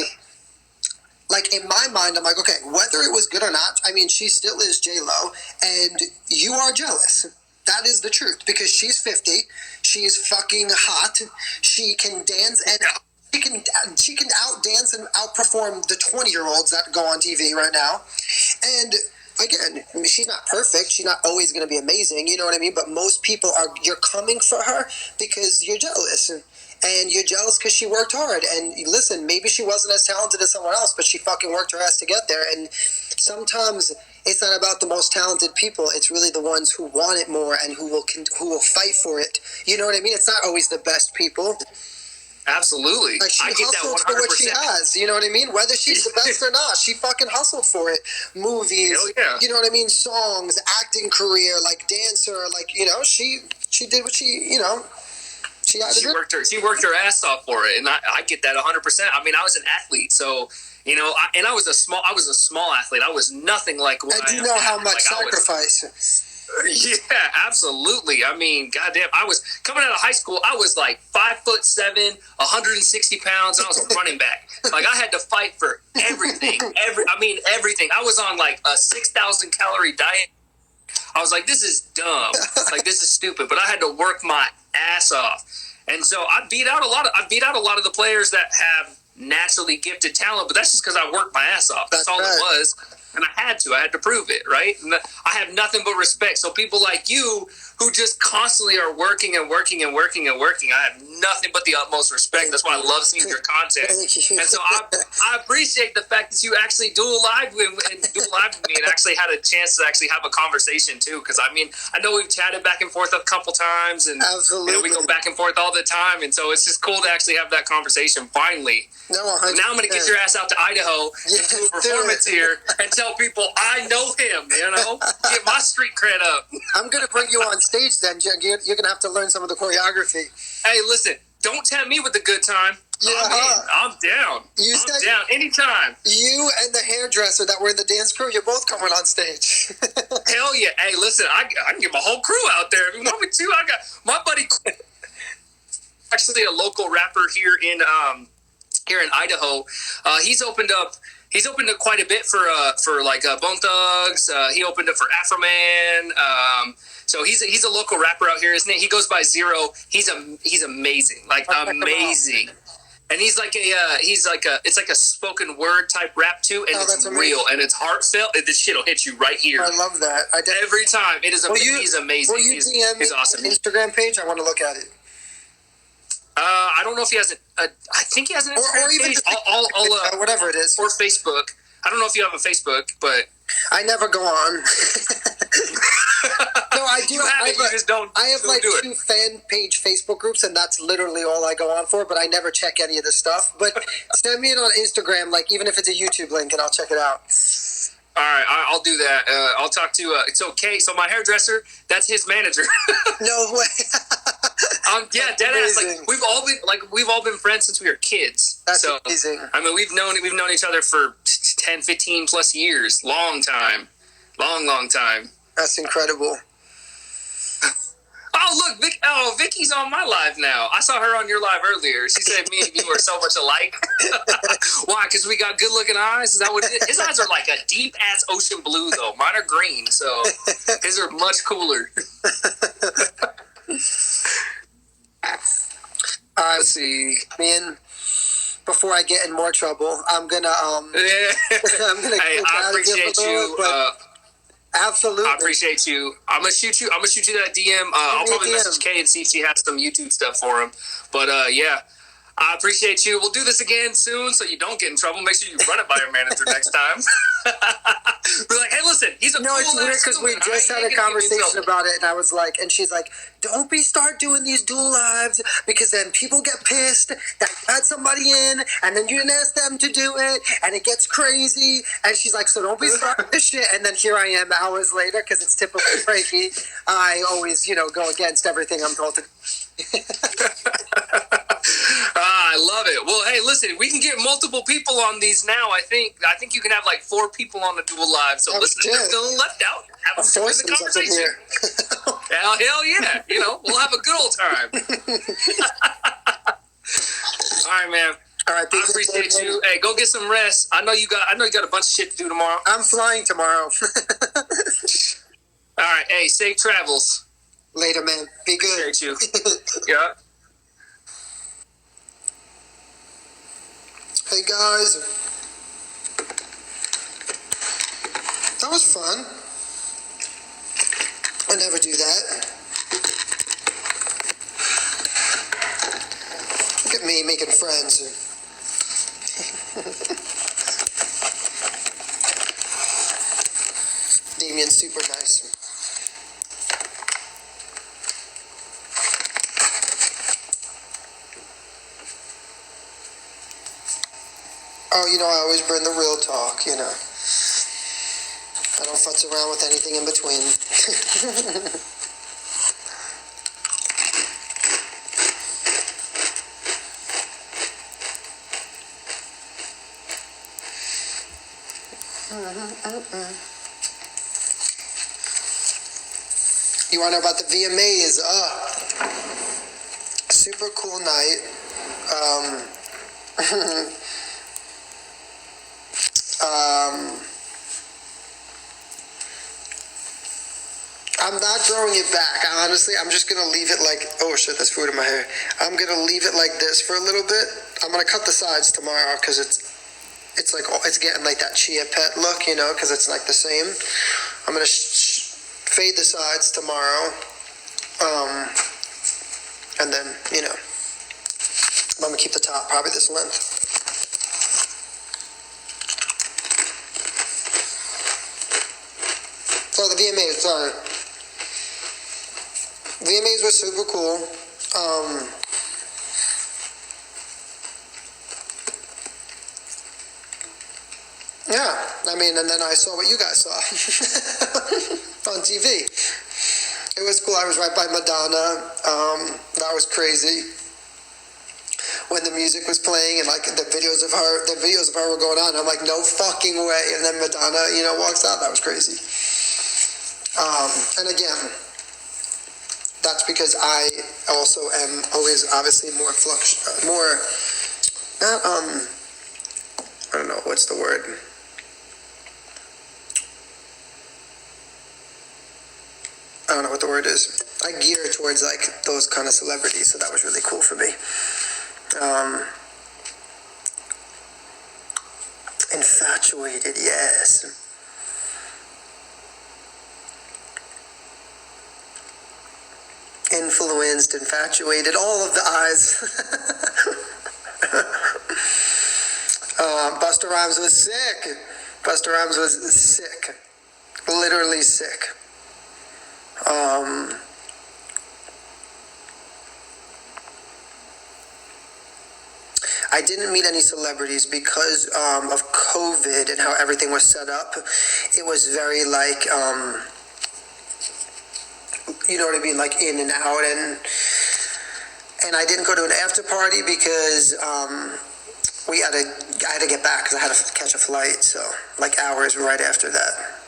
like in my mind, I'm like, okay, whether it was good or not, I mean, she still is J-Lo, and you are jealous. That is the truth, because she's 50, she's fucking hot, she can dance, and she can outdance and outperform the 20-year-olds that go on TV right now. And again, I mean, she's not perfect, she's not always going to be amazing, you know what I mean? But most people you're coming for her because you're jealous. And you're jealous because she worked hard. And listen, maybe she wasn't as talented as someone else, but she fucking worked her ass to get there. And sometimes it's not about the most talented people. It's really the ones who want it more and who will fight for it. You know what I mean? It's not always the best people. Absolutely. Like, she I get that 100%. for what she has. You know what I mean? Whether she's the best or not, she fucking hustled for it. Movies, yeah. You know what I mean? Songs, acting career, like dancer, like, you know, she did what she, you know. She worked her ass off for it, and I get that 100%. I mean, I was an athlete, so you know, I was a small athlete. I was nothing like what I do know how much sacrifice. Yeah, absolutely. I mean, goddamn, I was coming out of high school. I was like 5'7", 160 pounds, and I was a running back. Like I had to fight for everything. Everything. I was on like a 6,000 calorie diet. I was like, this is dumb. Like this is stupid. But I had to work my ass off. And so I beat out a lot of the players that have naturally gifted talent, but that's just because I worked my ass off. That's all right. It was. And I had to prove it, right? And I have nothing but respect. So people like you who just constantly are working and working and working and working, I have nothing but the utmost respect. That's why I love seeing your content. And so I appreciate the fact that you actually do a live with me and actually had a chance to actually have a conversation too. Because I mean, I know we've chatted back and forth a couple times, and absolutely, you know, we go back and forth all the time. And so it's just cool to actually have that conversation finally. No, now I'm going to get your ass out to Idaho and do a performance here and tell people I know him, you know? Get my street cred up. I'm going to bring you on stage then. You're going to have to learn some of the choreography. Hey, listen, don't tempt me with a good time. Yeah. I'm down. I'm down anytime. You and the hairdresser that were in the dance crew, you're both coming on stage. Hell yeah. Hey, listen, I can get my whole crew out there. If you want me to, I got my buddy, actually a local rapper here in Idaho. He's opened up quite a bit for like Bone Thugs. He opened up for Afroman. So he's a local rapper out here. His name, he goes by Zero. He's amazing, like amazing. And he's like it's like a spoken word type rap too, and it's real and it's heartfelt. And this shit'll hit you right here. I love that. Every time. It is amazing. He's amazing. Will you DM he's awesome. Instagram page? I want to look at it. I don't know if he has I think he has an Instagram or even page. I'll whatever it is. Or Facebook. I don't know if you have a Facebook, but I never go on. No, I do. I have like 2 fan page Facebook groups, and that's literally all I go on for. But I never check any of this stuff. But send me it on Instagram, like even if it's a YouTube link, and I'll check it out. All right, I'll do that. I'll talk to. It's okay. So my hairdresser, that's his manager. No way. Yeah, dead ass. Like we've all been friends since we were kids. That's amazing. I mean, we've known each other for 10, 15 plus years. Long time. That's incredible. Oh, look, Vicky's on my live now. I saw her on your live earlier. She said me and you are so much alike. Why? Because we got good-looking eyes? Is that what it is? His eyes are like a deep-ass ocean blue, though. Mine are green, so his are much cooler. All right, let's see. Man, before I get in more trouble, I'm gonna I appreciate you. Absolutely. I appreciate you. I'm gonna shoot you that DM. I'll probably message Kay and see if she has some YouTube stuff for him. But yeah, I appreciate you. We'll do this again soon so you don't get in trouble. Make sure you run it by your manager next time. We're like, hey, listen, he's a cool it's weird because we just had a conversation about it, and I was like, and she's like, don't start doing these dual lives because then people get pissed that you had somebody in, and then you didn't ask them to do it, and it gets crazy. And she's like, so don't be starting this shit. And then here I am hours later because it's typical Frankie. I always, go against everything I'm told to. I love it. Well, hey, listen, we can get multiple people on these now. I think you can have like 4 people on the dual live. So listen, if you're feeling left out, have them join the conversation. Hell yeah. We'll have a good old time. All right, man. All right, I appreciate you. Hey, go get some rest. I know you got a bunch of shit to do tomorrow. I'm flying tomorrow. All right, hey, safe travels. Later, man. Be good. Appreciate you. Yeah. Hey guys, that was fun. I never do that. Look at me making friends. Damien's super nice. Oh, I always bring the real talk, I don't futz around with anything in between. You want to know about the VMAs? Super cool night. I'm not throwing it back. I'm just going to leave it like, oh shit, there's food in my hair. I'm going to leave it like this for a little bit. I'm going to cut the sides tomorrow because it's like, it's getting like that chia pet look, because it's like the same. I'm going to fade the sides tomorrow. And then, I'm going to keep the top probably this length. So the VMAs, sorry. VMAs were super cool. Yeah, and then I saw what you guys saw on TV. It was cool. I was right by Madonna. That was crazy. When the music was playing and like the videos of her were going on, I'm like, no fucking way. And then Madonna, walks out. That was crazy. And again, that's because I also am always obviously I don't know, what's the word? I don't know what the word is. I gear towards like those kind of celebrities, so that was really cool for me. Infatuated, yes. Influenced, infatuated, all of the eyes. Busta Rhymes was sick. Busta Rhymes was sick. Literally sick. I didn't meet any celebrities because of COVID and how everything was set up. It was very like, you know what I mean, like in and out, and I didn't go to an after party because I had to get back because I had to catch a flight, so like hours right after that.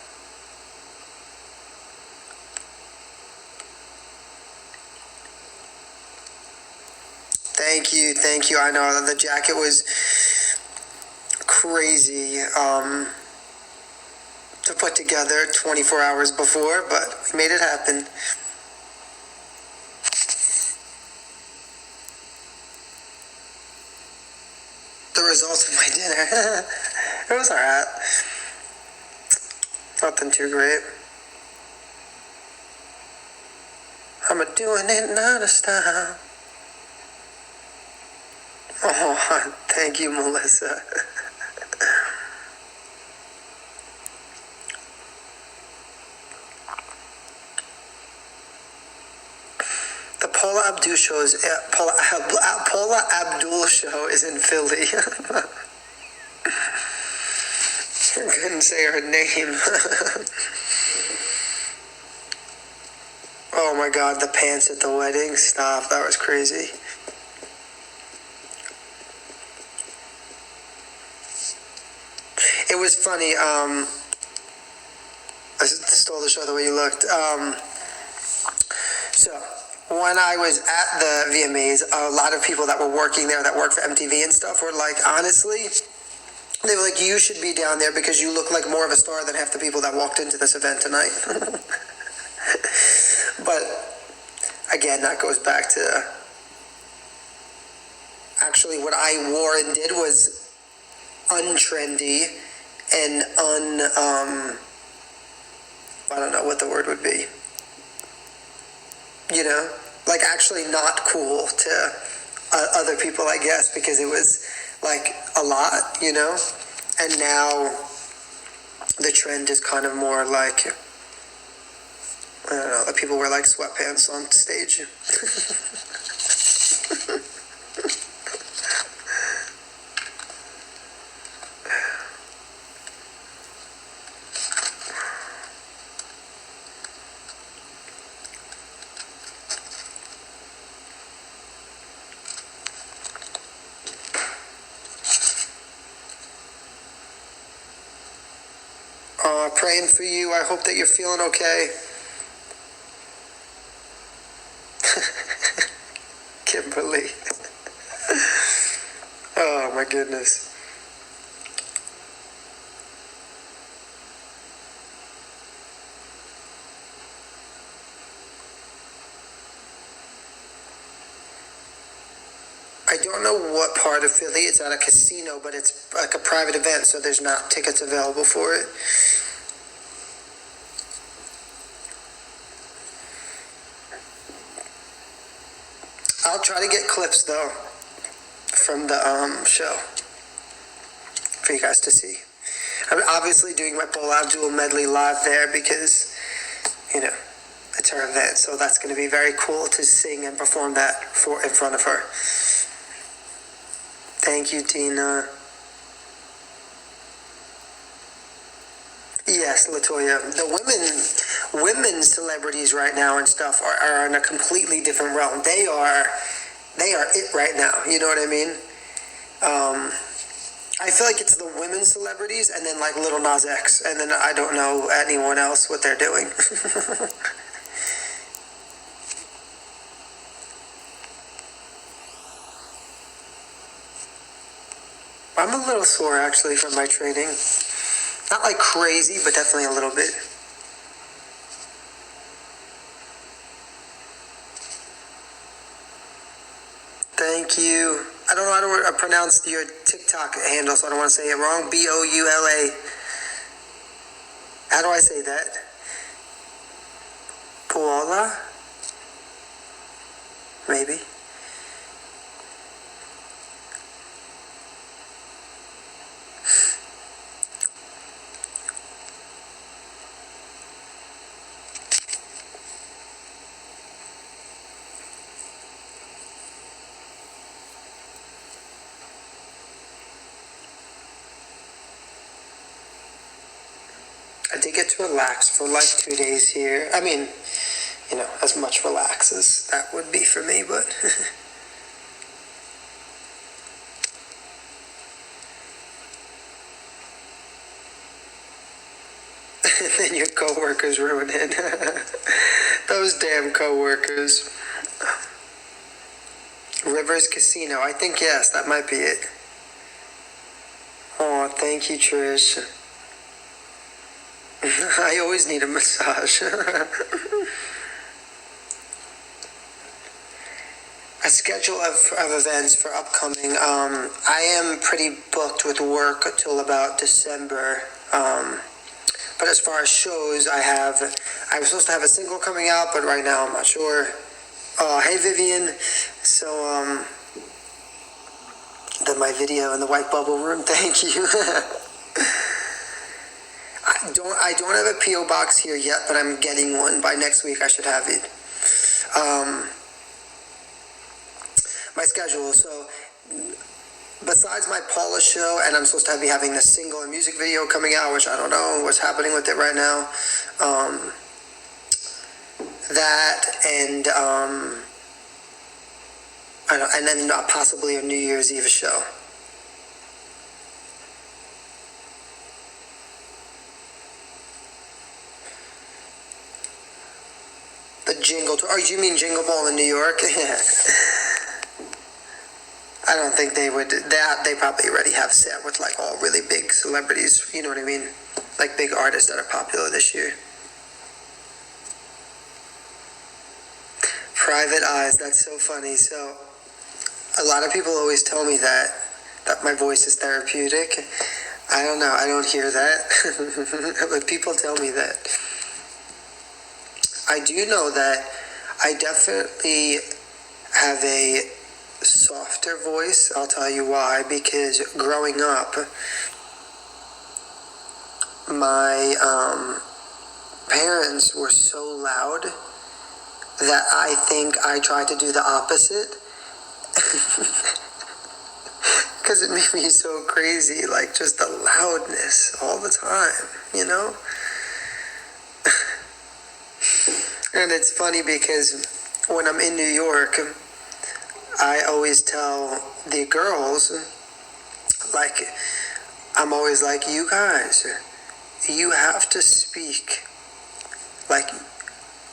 Thank you. I know the jacket was crazy to put together 24 hours before, but we made it happen. The result of my dinner, it was alright. Nothing too great. I'm doing it not a style. Oh, thank you, Melissa. The Paula Abdul show is Paula Abdul show is in Philly. I couldn't say her name. Oh my God, the pants at the wedding. Stop, that was crazy. it was funny. I stole the show the way you looked. So when I was at the VMAs, a lot of people that were working there, that worked for MTV and stuff, were like, honestly, they were like, you should be down there because you look like more of a star than half the people that walked into this event tonight. But again, that goes back to actually what I wore and did was untrendy and I don't know what the word would be. You know, like actually not cool to other people, I guess, because it was like a lot, you know. And now the trend is kind of more like, I don't know, people wear like sweatpants on stage. Praying for you. I hope that you're feeling okay. Kimberly. Oh my goodness. I don't know what part of Philly. It's at a casino, but it's like a private event, so there's not tickets available for it. I'll try to get clips though from the show for you guys to see. I'm obviously doing my Paula Abdul medley live there because, you know, it's her event, so that's going to be very cool to sing and perform that in front of her. Thank you, Tina. Yes, Latoya. The women celebrities right now and stuff are in a completely different realm. They are it right now. You know what I mean? I feel like it's the women celebrities and then like Little Nas X, and then I don't know anyone else what they're doing. I'm a little sore actually from my training. Not like crazy, but definitely a little bit. Thank you. I don't know how to pronounce your TikTok handle, so I don't want to say it wrong. Boula. How do I say that? Paula? Maybe. I did get to relax for like 2 days here. I mean, you know, as much relax as that would be for me, but and then your coworkers ruin it. Those damn coworkers. Rivers Casino. I think yes, that might be it. Oh, thank you, Trish. I always need a massage. A schedule of events for upcoming. I am pretty booked with work until about December. But as far as shows, I was supposed to have a single coming out, but right now I'm not sure. Hey Vivian. So then my video in the white bubble room. Thank you. I don't have a P.O. box here yet, but I'm getting one. By next week I should have it. My schedule. So besides my Paula show, and I'm supposed to be having the single and music video coming out, which I don't know what's happening with it right now. That and and then possibly a New Year's Eve show. Jingle. Oh, you mean Jingle Ball in New York? I don't think they would. They probably already have set with like all really big celebrities. You know what I mean? Like big artists that are popular this year. Private eyes. That's so funny. So, a lot of people always tell me that my voice is therapeutic. I don't know. I don't hear that, but people tell me that. I do know that I definitely have a softer voice. I'll tell you why. Because growing up, my parents were so loud that I think I tried to do the opposite. Because it made me so crazy, like just the loudness all the time, you know? And it's funny because when I'm in New York, I always tell the girls, like, I'm always like, you guys, you have to speak like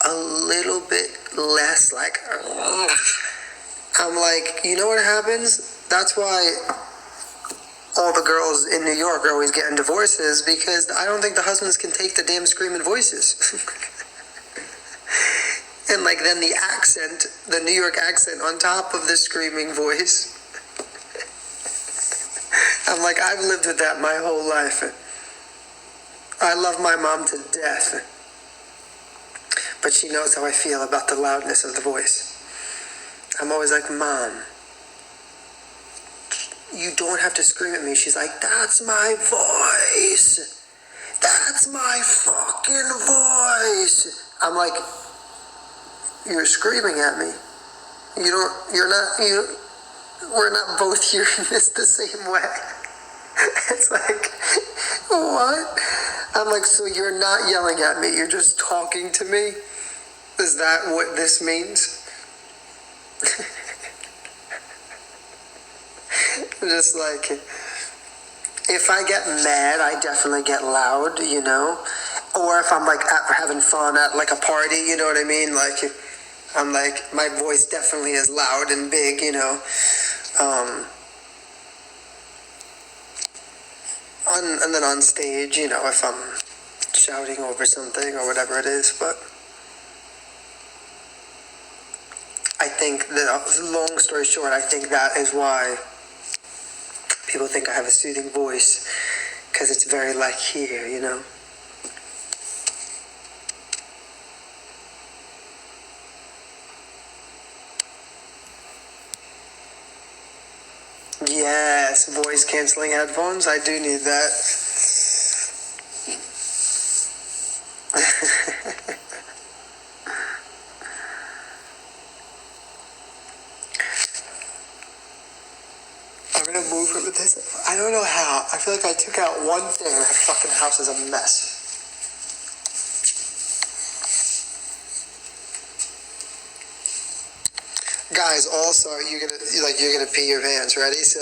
a little bit less, like, I'm like, you know what happens? That's why all the girls in New York are always getting divorces, because I don't think the husbands can take the damn screaming voices. And like then the accent, the New York accent on top of the screaming voice. I'm like, I've lived with that my whole life. I love my mom to death, but she knows how I feel about the loudness of the voice. I'm always like, Mom, you don't have to scream at me. She's like, that's my voice. That's my fucking voice. I'm like, you're screaming at me. We're not both hearing this the same way. It's like, what? I'm like, so you're not yelling at me. You're just talking to me? Is that what this means? Just like, if I get mad, I definitely get loud, you know? Or if I'm like having fun at like a party, you know what I mean? Like, I'm like, my voice definitely is loud and big, you know? And then on stage, you know, if I'm shouting over something or whatever it is, but I think that, long story short, I think that is why people think I have a soothing voice, because it's very like here, you know? Yes, voice canceling headphones. I do need that. I'm gonna move it with this. I don't know how. I feel like I took out one thing and that fucking house is a mess. Guys, also, you're gonna pee your pants. Ready? So,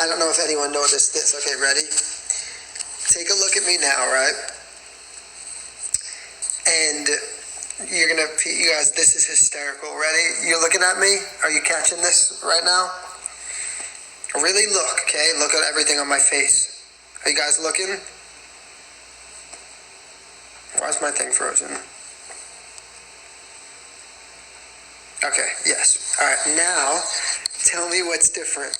I don't know if anyone noticed this. Okay, ready? Take a look at me now, right? And you're gonna pee. You guys, this is hysterical. Ready? You're looking at me? Are you catching this right now? Really look, okay? Look at everything on my face. Are you guys looking? Why's my thing frozen? Okay, yes. All right, now, tell me what's different.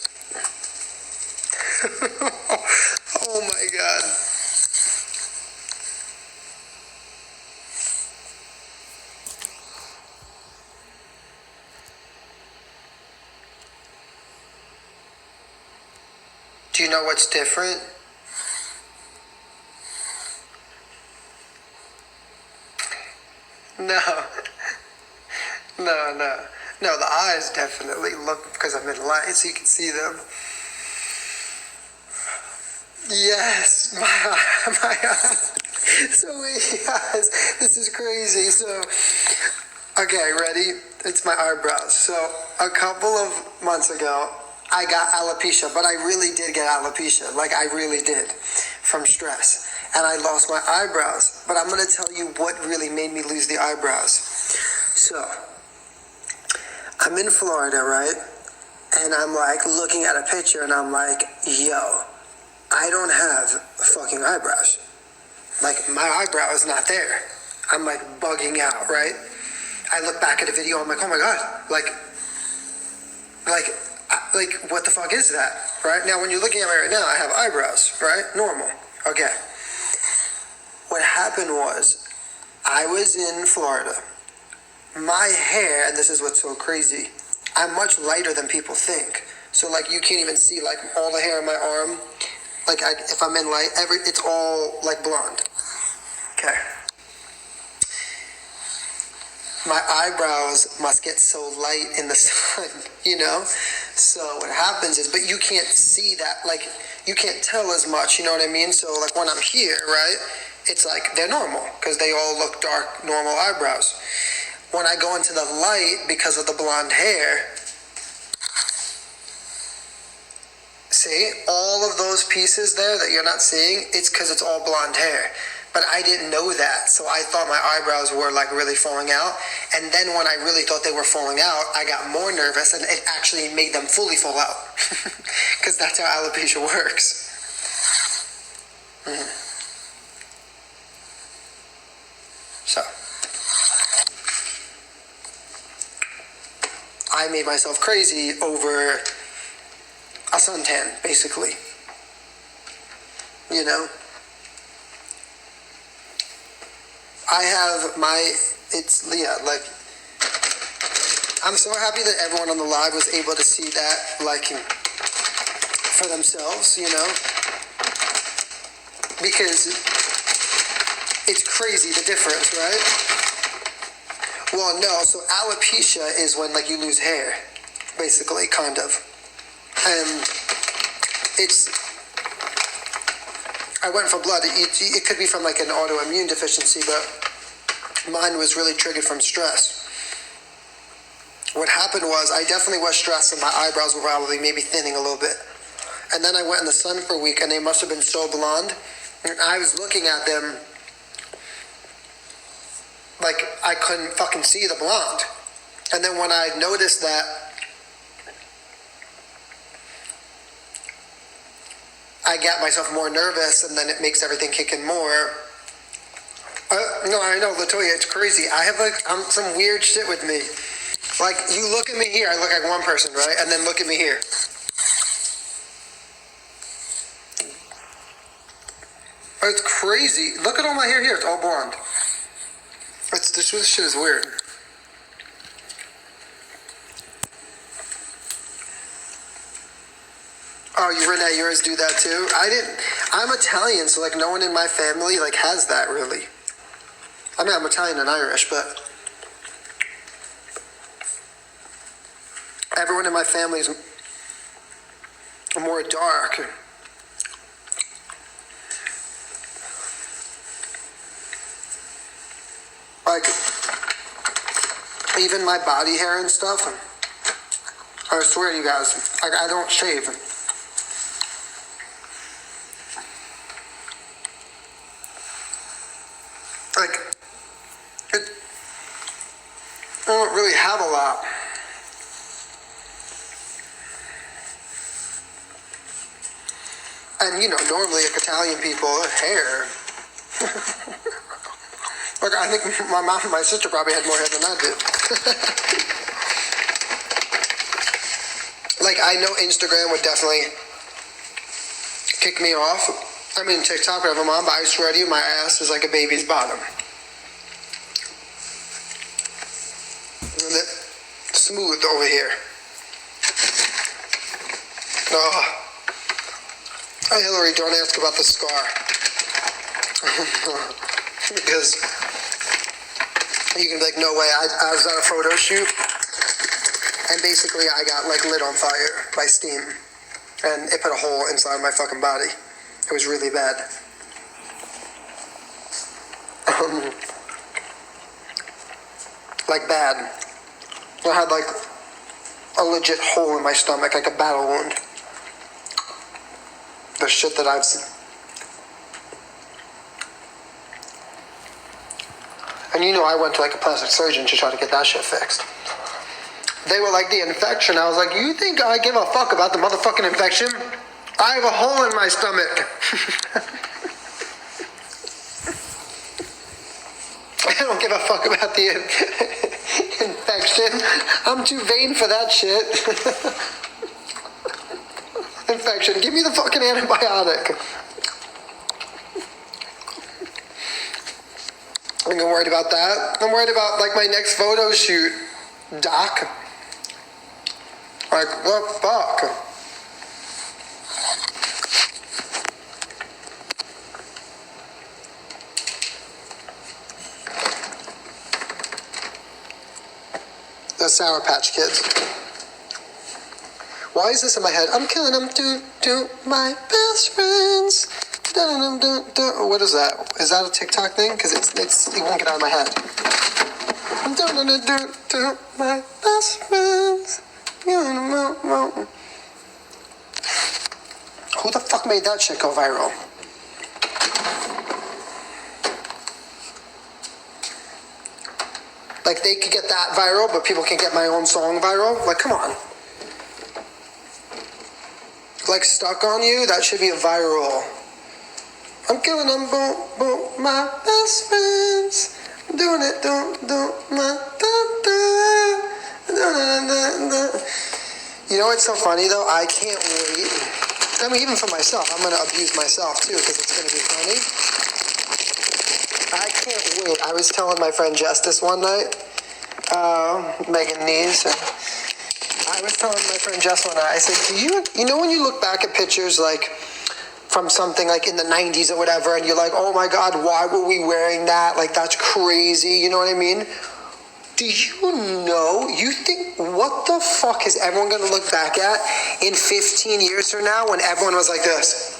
Oh my God. Do you know what's different? No. No, the eyes definitely look, because I'm in light, so you can see them. Yes, my eyes. So many eyes. This is crazy. So, okay, ready? It's my eyebrows. So, a couple of months ago, I got alopecia, but I really did get alopecia. Like, I really did, from stress. And I lost my eyebrows. But I'm going to tell you what really made me lose the eyebrows. So, I'm in Florida, right? And I'm like looking at a picture and I'm like, yo, I don't have fucking eyebrows. Like, my eyebrow is not there. I'm like bugging out, right? I look back at a video, I'm like, oh my God, what the fuck is that, right? Now, when you're looking at me right now, I have eyebrows, right? Normal. Okay. What happened was, I was in Florida. My hair, and this is what's so crazy, I'm much lighter than people think. So, like, you can't even see, like, all the hair on my arm. Like, if I'm in light, it's all, like, blonde. Okay. My eyebrows must get so light in the sun, you know? So what happens is, but you can't see that, like, you can't tell as much, you know what I mean? So, like, when I'm here, right, it's like they're normal, because they all look dark, normal eyebrows. When I go into the light, because of the blonde hair, see, all of those pieces there that you're not seeing, it's because it's all blonde hair. But I didn't know that, so I thought my eyebrows were like really falling out. And then when I really thought they were falling out, I got more nervous and it actually made them fully fall out. Because that's how alopecia works. So, I made myself crazy over a suntan, basically. You know? I have like, I'm so happy that everyone on the live was able to see that, like, for themselves, you know? Because it's crazy, the difference, right? Well, no, so alopecia is when, like, you lose hair, basically, kind of. And I went for blood. It could be from, like, an autoimmune deficiency, but mine was really triggered from stress. What happened was, I definitely was stressed and my eyebrows were probably maybe thinning a little bit. And then I went in the sun for a week and they must have been so blonde. And I was looking at them like I couldn't fucking see the blonde. And then when I noticed that I got myself more nervous and then it makes everything kick in more. No, I know, Latoya, it's crazy. I have like some weird shit with me. Like, you look at me here, I look like one person, right? And then look at me here. It's crazy. Look at all my hair here. It's all blonde. This shit is weird. Oh, Renee, yours do that too? I'm Italian, so like no one in my family like has that really. I mean, I'm Italian and Irish, but everyone in my family is more dark. Like, even my body hair and stuff, I swear to you guys, like, I don't shave. Like, I don't really have a lot. And, you know, normally like Italian people, hair. Like, I think my mom and my sister probably had more hair than I did. Like, I know Instagram would definitely kick me off. I mean, TikTok, whatever, Mom, but I swear to you, my ass is like a baby's bottom. And then smooth over here. Oh. Hi, Hillary, don't ask about the scar. Because you can be like, no way, I was at a photo shoot, and basically I got like lit on fire by steam, and it put a hole inside my fucking body. It was really bad. Like bad. I had like a legit hole in my stomach, like a battle wound. The shit that I've seen. And you know I went to like a plastic surgeon to try to get that shit fixed. They were like, the infection. I was like, you think I give a fuck about the motherfucking infection? I have a hole in my stomach. I don't give a fuck about the infection. I'm too vain for that shit. Infection. Give me the fucking antibiotic. I'm worried about that. I'm worried about like my next photo shoot. Doc. Like, what the fuck? The Sour Patch Kids. Why is this in my head? I'm killing them, my best friends. What is that? Is that a TikTok thing? Because it won't get out of my head. My best friends. Who the fuck made that shit go viral? Like, they could get that viral, but people can't get my own song viral? Like, come on. Like, Stuck on You? That should be a viral. I'm killing them, boom, my best friends. Doing it, my da. You know what's so funny, though? I can't wait. I mean, even for myself, I'm going to abuse myself, too, because it's going to be funny. I can't wait. I was telling my friend Jess this one night, Megan Nees, and I was telling my friend Jess one night, I said, you know when you look back at pictures, like, from something like in the 90s or whatever, and you're like, oh my God, why were we wearing that? Like, that's crazy, you know what I mean? Do you know, you think, what the fuck is everyone going to look back at in 15 years from now when everyone was like this?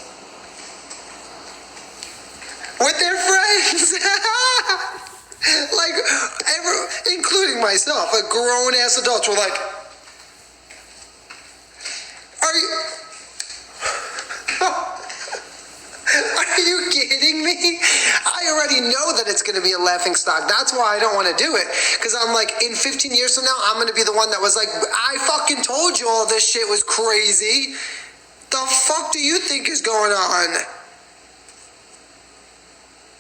With their friends. Like, including myself, like grown-ass adults were like, Are you kidding me? I already know that it's going to be a laughing stock. That's why I don't want to do it. Because I'm like, in 15 years from now, I'm going to be the one that was like, I fucking told you all this shit was crazy. The fuck do you think is going on?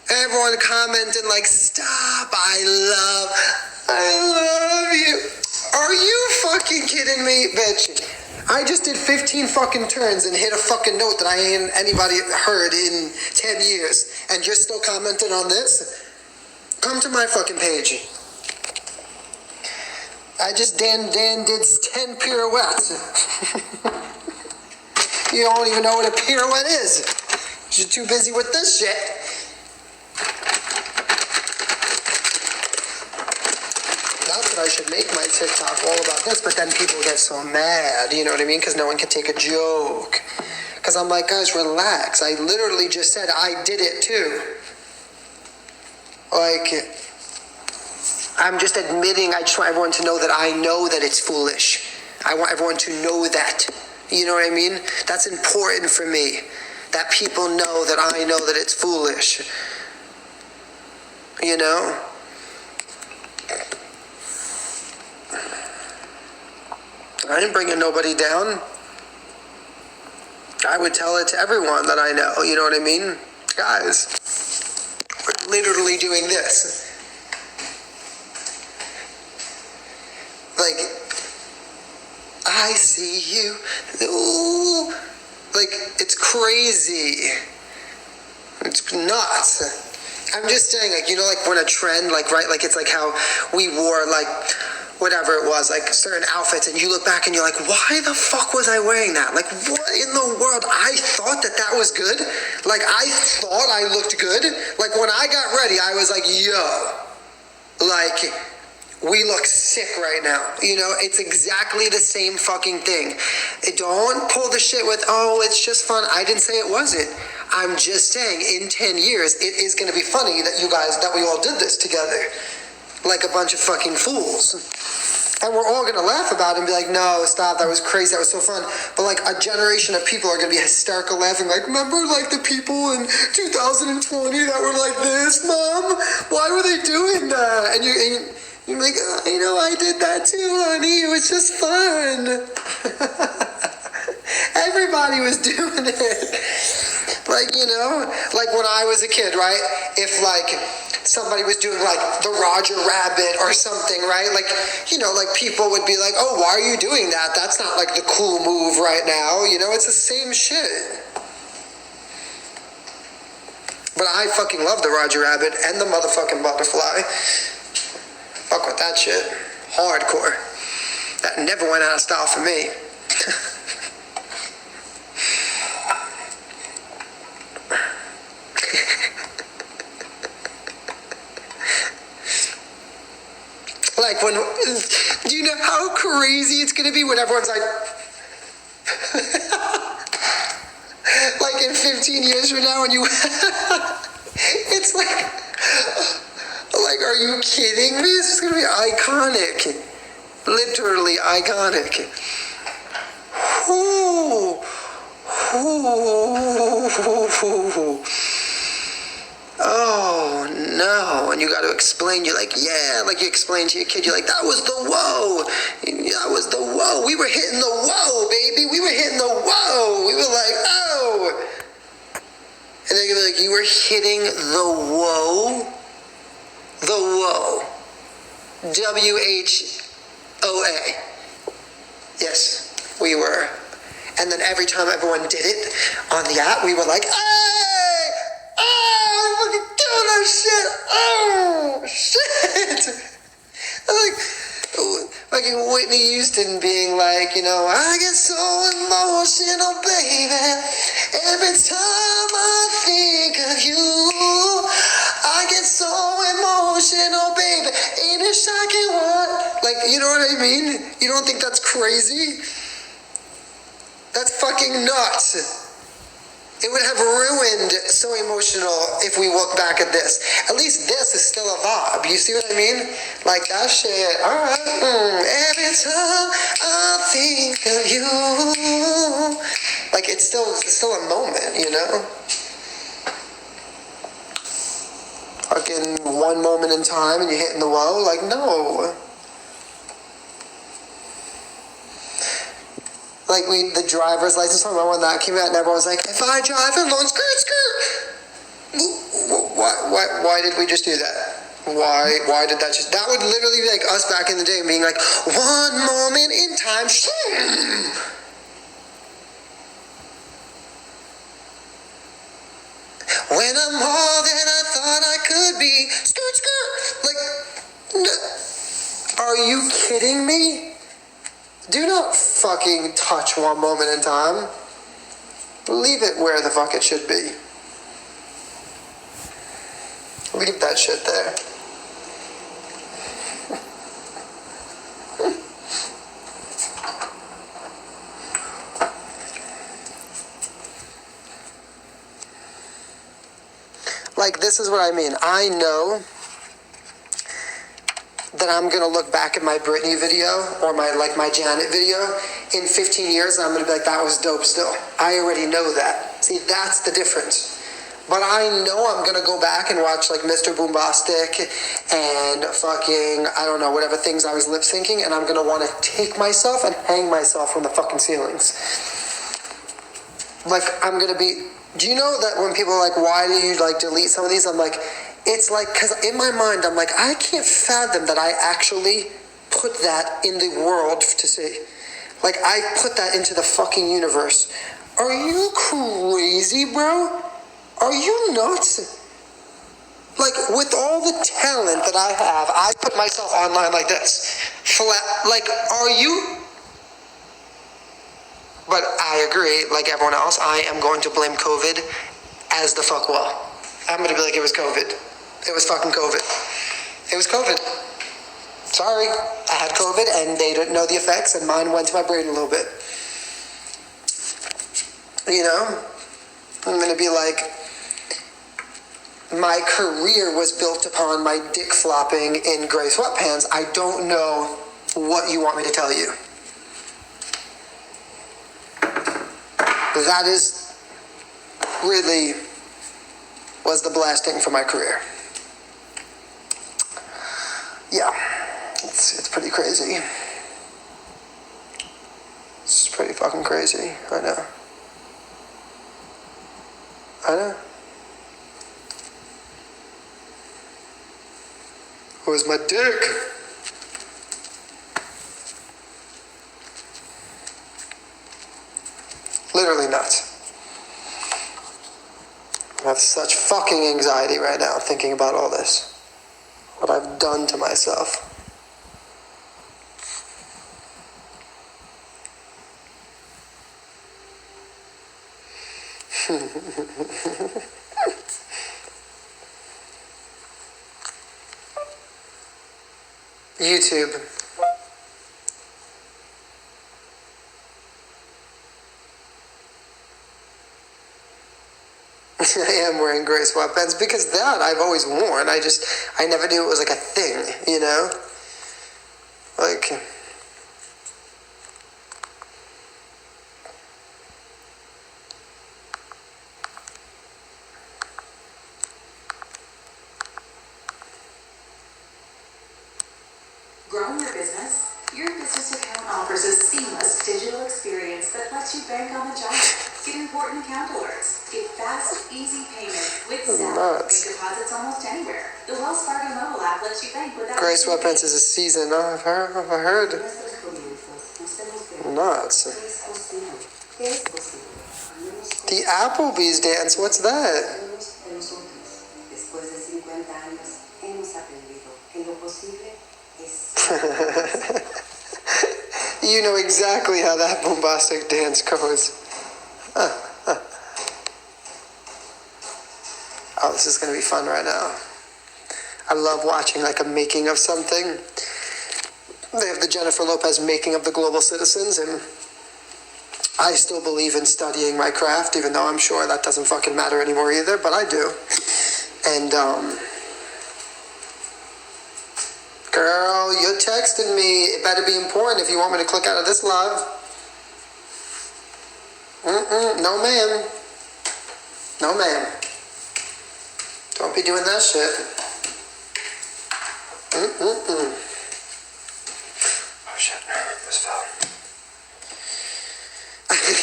Everyone commenting like, stop, I love you. Are you fucking kidding me, bitch? I just did 15 fucking turns and hit a fucking note that I ain't anybody heard in 10 years. And you're still commenting on this? Come to my fucking page. I just, Dan did 10 pirouettes. You don't even know what a pirouette is. You're too busy with this shit. Not that I should make my TikTok all about this, but then people get so mad, you know what I mean? Because no one can take a joke. Because I'm like, guys, relax. I literally just said I did it too. Like, I'm just admitting, I just want everyone to know that I know that it's foolish. I want everyone to know that. You know what I mean? That's important for me. That people know that I know that it's foolish. You know? I ain't bringing nobody down. I would tell it to everyone that I know, you know what I mean? Guys, we're literally doing this. Like, I see you. Ooh. Like, it's crazy. It's nuts. I'm just saying, like, you know, like when a trend, like, right, like it's like how we wore, like, whatever it was, like certain outfits, and you look back and you're like, why the fuck was I wearing that? Like, what in the world? I thought that was good. Like, I thought I looked good. Like, when I got ready, I was like, yo, like, we look sick right now. You know, it's exactly the same fucking thing. Don't pull the shit with, oh, it's just fun. I didn't say it wasn't. I'm just saying, in 10 years, it is going to be funny that you guys, that we all did this together. Like a bunch of fucking fools. And we're all gonna laugh about it and be like, no, stop, that was crazy, that was so fun. But like a generation of people are gonna be hysterical laughing, like, remember like the people in 2020 that were like this, Mom? Why were they doing that? And you're like, oh, I did that too, honey. It was just fun. Everybody was doing it. Like, like when I was a kid, right? If like somebody was doing like the Roger Rabbit or something, right? Like, like people would be like, oh, why are you doing that? That's not like the cool move right now. It's the same shit. But I fucking love the Roger Rabbit and the motherfucking butterfly. Fuck with that shit. Hardcore. That never went out of style for me. Like when, do you know how crazy it's gonna be when everyone's like, like in 15 years from now when you, it's like, are you kidding me? This is gonna be iconic. Literally iconic. Ooh. Ooh. Oh no, and you got to explain, you're like, yeah, like you explain to your kid, you're like, that was the whoa, we were hitting the whoa, baby, we were hitting the whoa, we were like, oh, and then you're like, you were hitting the whoa, WHOA, yes, we were, and then every time everyone did it on the app, we were like, hey! Oh, I'm fucking doing that shit. Oh, shit. Like Whitney Houston being like, I get so emotional, baby. Every time I think of you, I get so emotional, baby. Ain't it shocking what? Like, you know what I mean? You don't think that's crazy? That's fucking nuts. It would have ruined So Emotional if we look back at this. At least this is still a vibe. You see what I mean? Like that shit. All right. Every time I think of you. Like it's still a moment, Fucking one moment in time and you're hitting the wall. Like no. Like the driver's license, I remember when that came out and everyone was like, if I drive alone, skirt. Why did we just do that? Why did that that would literally be like us back in the day being like, one moment in time, when I'm more than I thought I could be, skirt. Like, are you kidding me? Do not fucking touch one moment in time. Leave it where the fuck it should be. Leave that shit there. Like, this is what I mean. I know that I'm going to look back at my Britney video or my Janet video in 15 years and I'm going to be like, that was dope still. I already know that. See, that's the difference. But I know I'm going to go back and watch like Mr. Boombastic and fucking, I don't know, whatever things I was lip syncing, and I'm going to want to take myself and hang myself from the fucking ceilings. Like, I'm going to be, do you know that when people are like, why do you like delete some of these? I'm like, it's like, because in my mind, I'm like, I can't fathom that I actually put that in the world to see. Like, I put that into the fucking universe. Are you crazy, bro? Are you nuts? Like, with all the talent that I have, I put myself online like this. Flat, like, are you? But I agree, like everyone else, I am going to blame COVID as the fuck well. I'm going to be like, it was COVID. It was fucking COVID. It was COVID. Sorry, I had COVID and they didn't know the effects and mine went to my brain a little bit. You know? I'm going to be like, my career was built upon my dick flopping in gray sweatpants. I don't know what you want me to tell you. That is really was the blasting for my career. Yeah, it's pretty crazy. It's pretty fucking crazy. I know. Where's my dick? Literally nuts. I have such fucking anxiety right now thinking about all this. What I've done to myself. YouTube. I am wearing gray sweatpants because that I've always worn. I never knew it was like a thing, you know? Like, growing your business? Your business account offers a seamless digital experience that lets you bank on the job, get important account alerts, get fast, easy payments with Zelle, make deposits almost anywhere. The Wells Fargo mobile app lets you bank without... gray sweatpants is a season. Oh, I've heard. Nuts. The Applebee's dance, what's that? You know exactly how that bombastic dance goes. Oh, this is going to be fun right now. I love watching like a making of something. They have the Jennifer Lopez making of the Global Citizens, and I still believe in studying my craft, even though I'm sure that doesn't fucking matter anymore either, but I do. And, girl, you're texting me. It better be important if you want me to click out of this live. No, ma'am. No, ma'am. Don't be doing that shit. Oh, shit. This fell.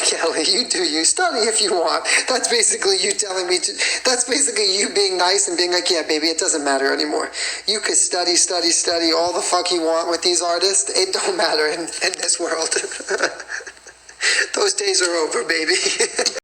Kelly, you do you. Study if you want. That's basically you telling me to... That's basically you being nice and being like, yeah, baby, it doesn't matter anymore. You could study all the fuck you want with these artists. It don't matter in this world. Those days are over, baby.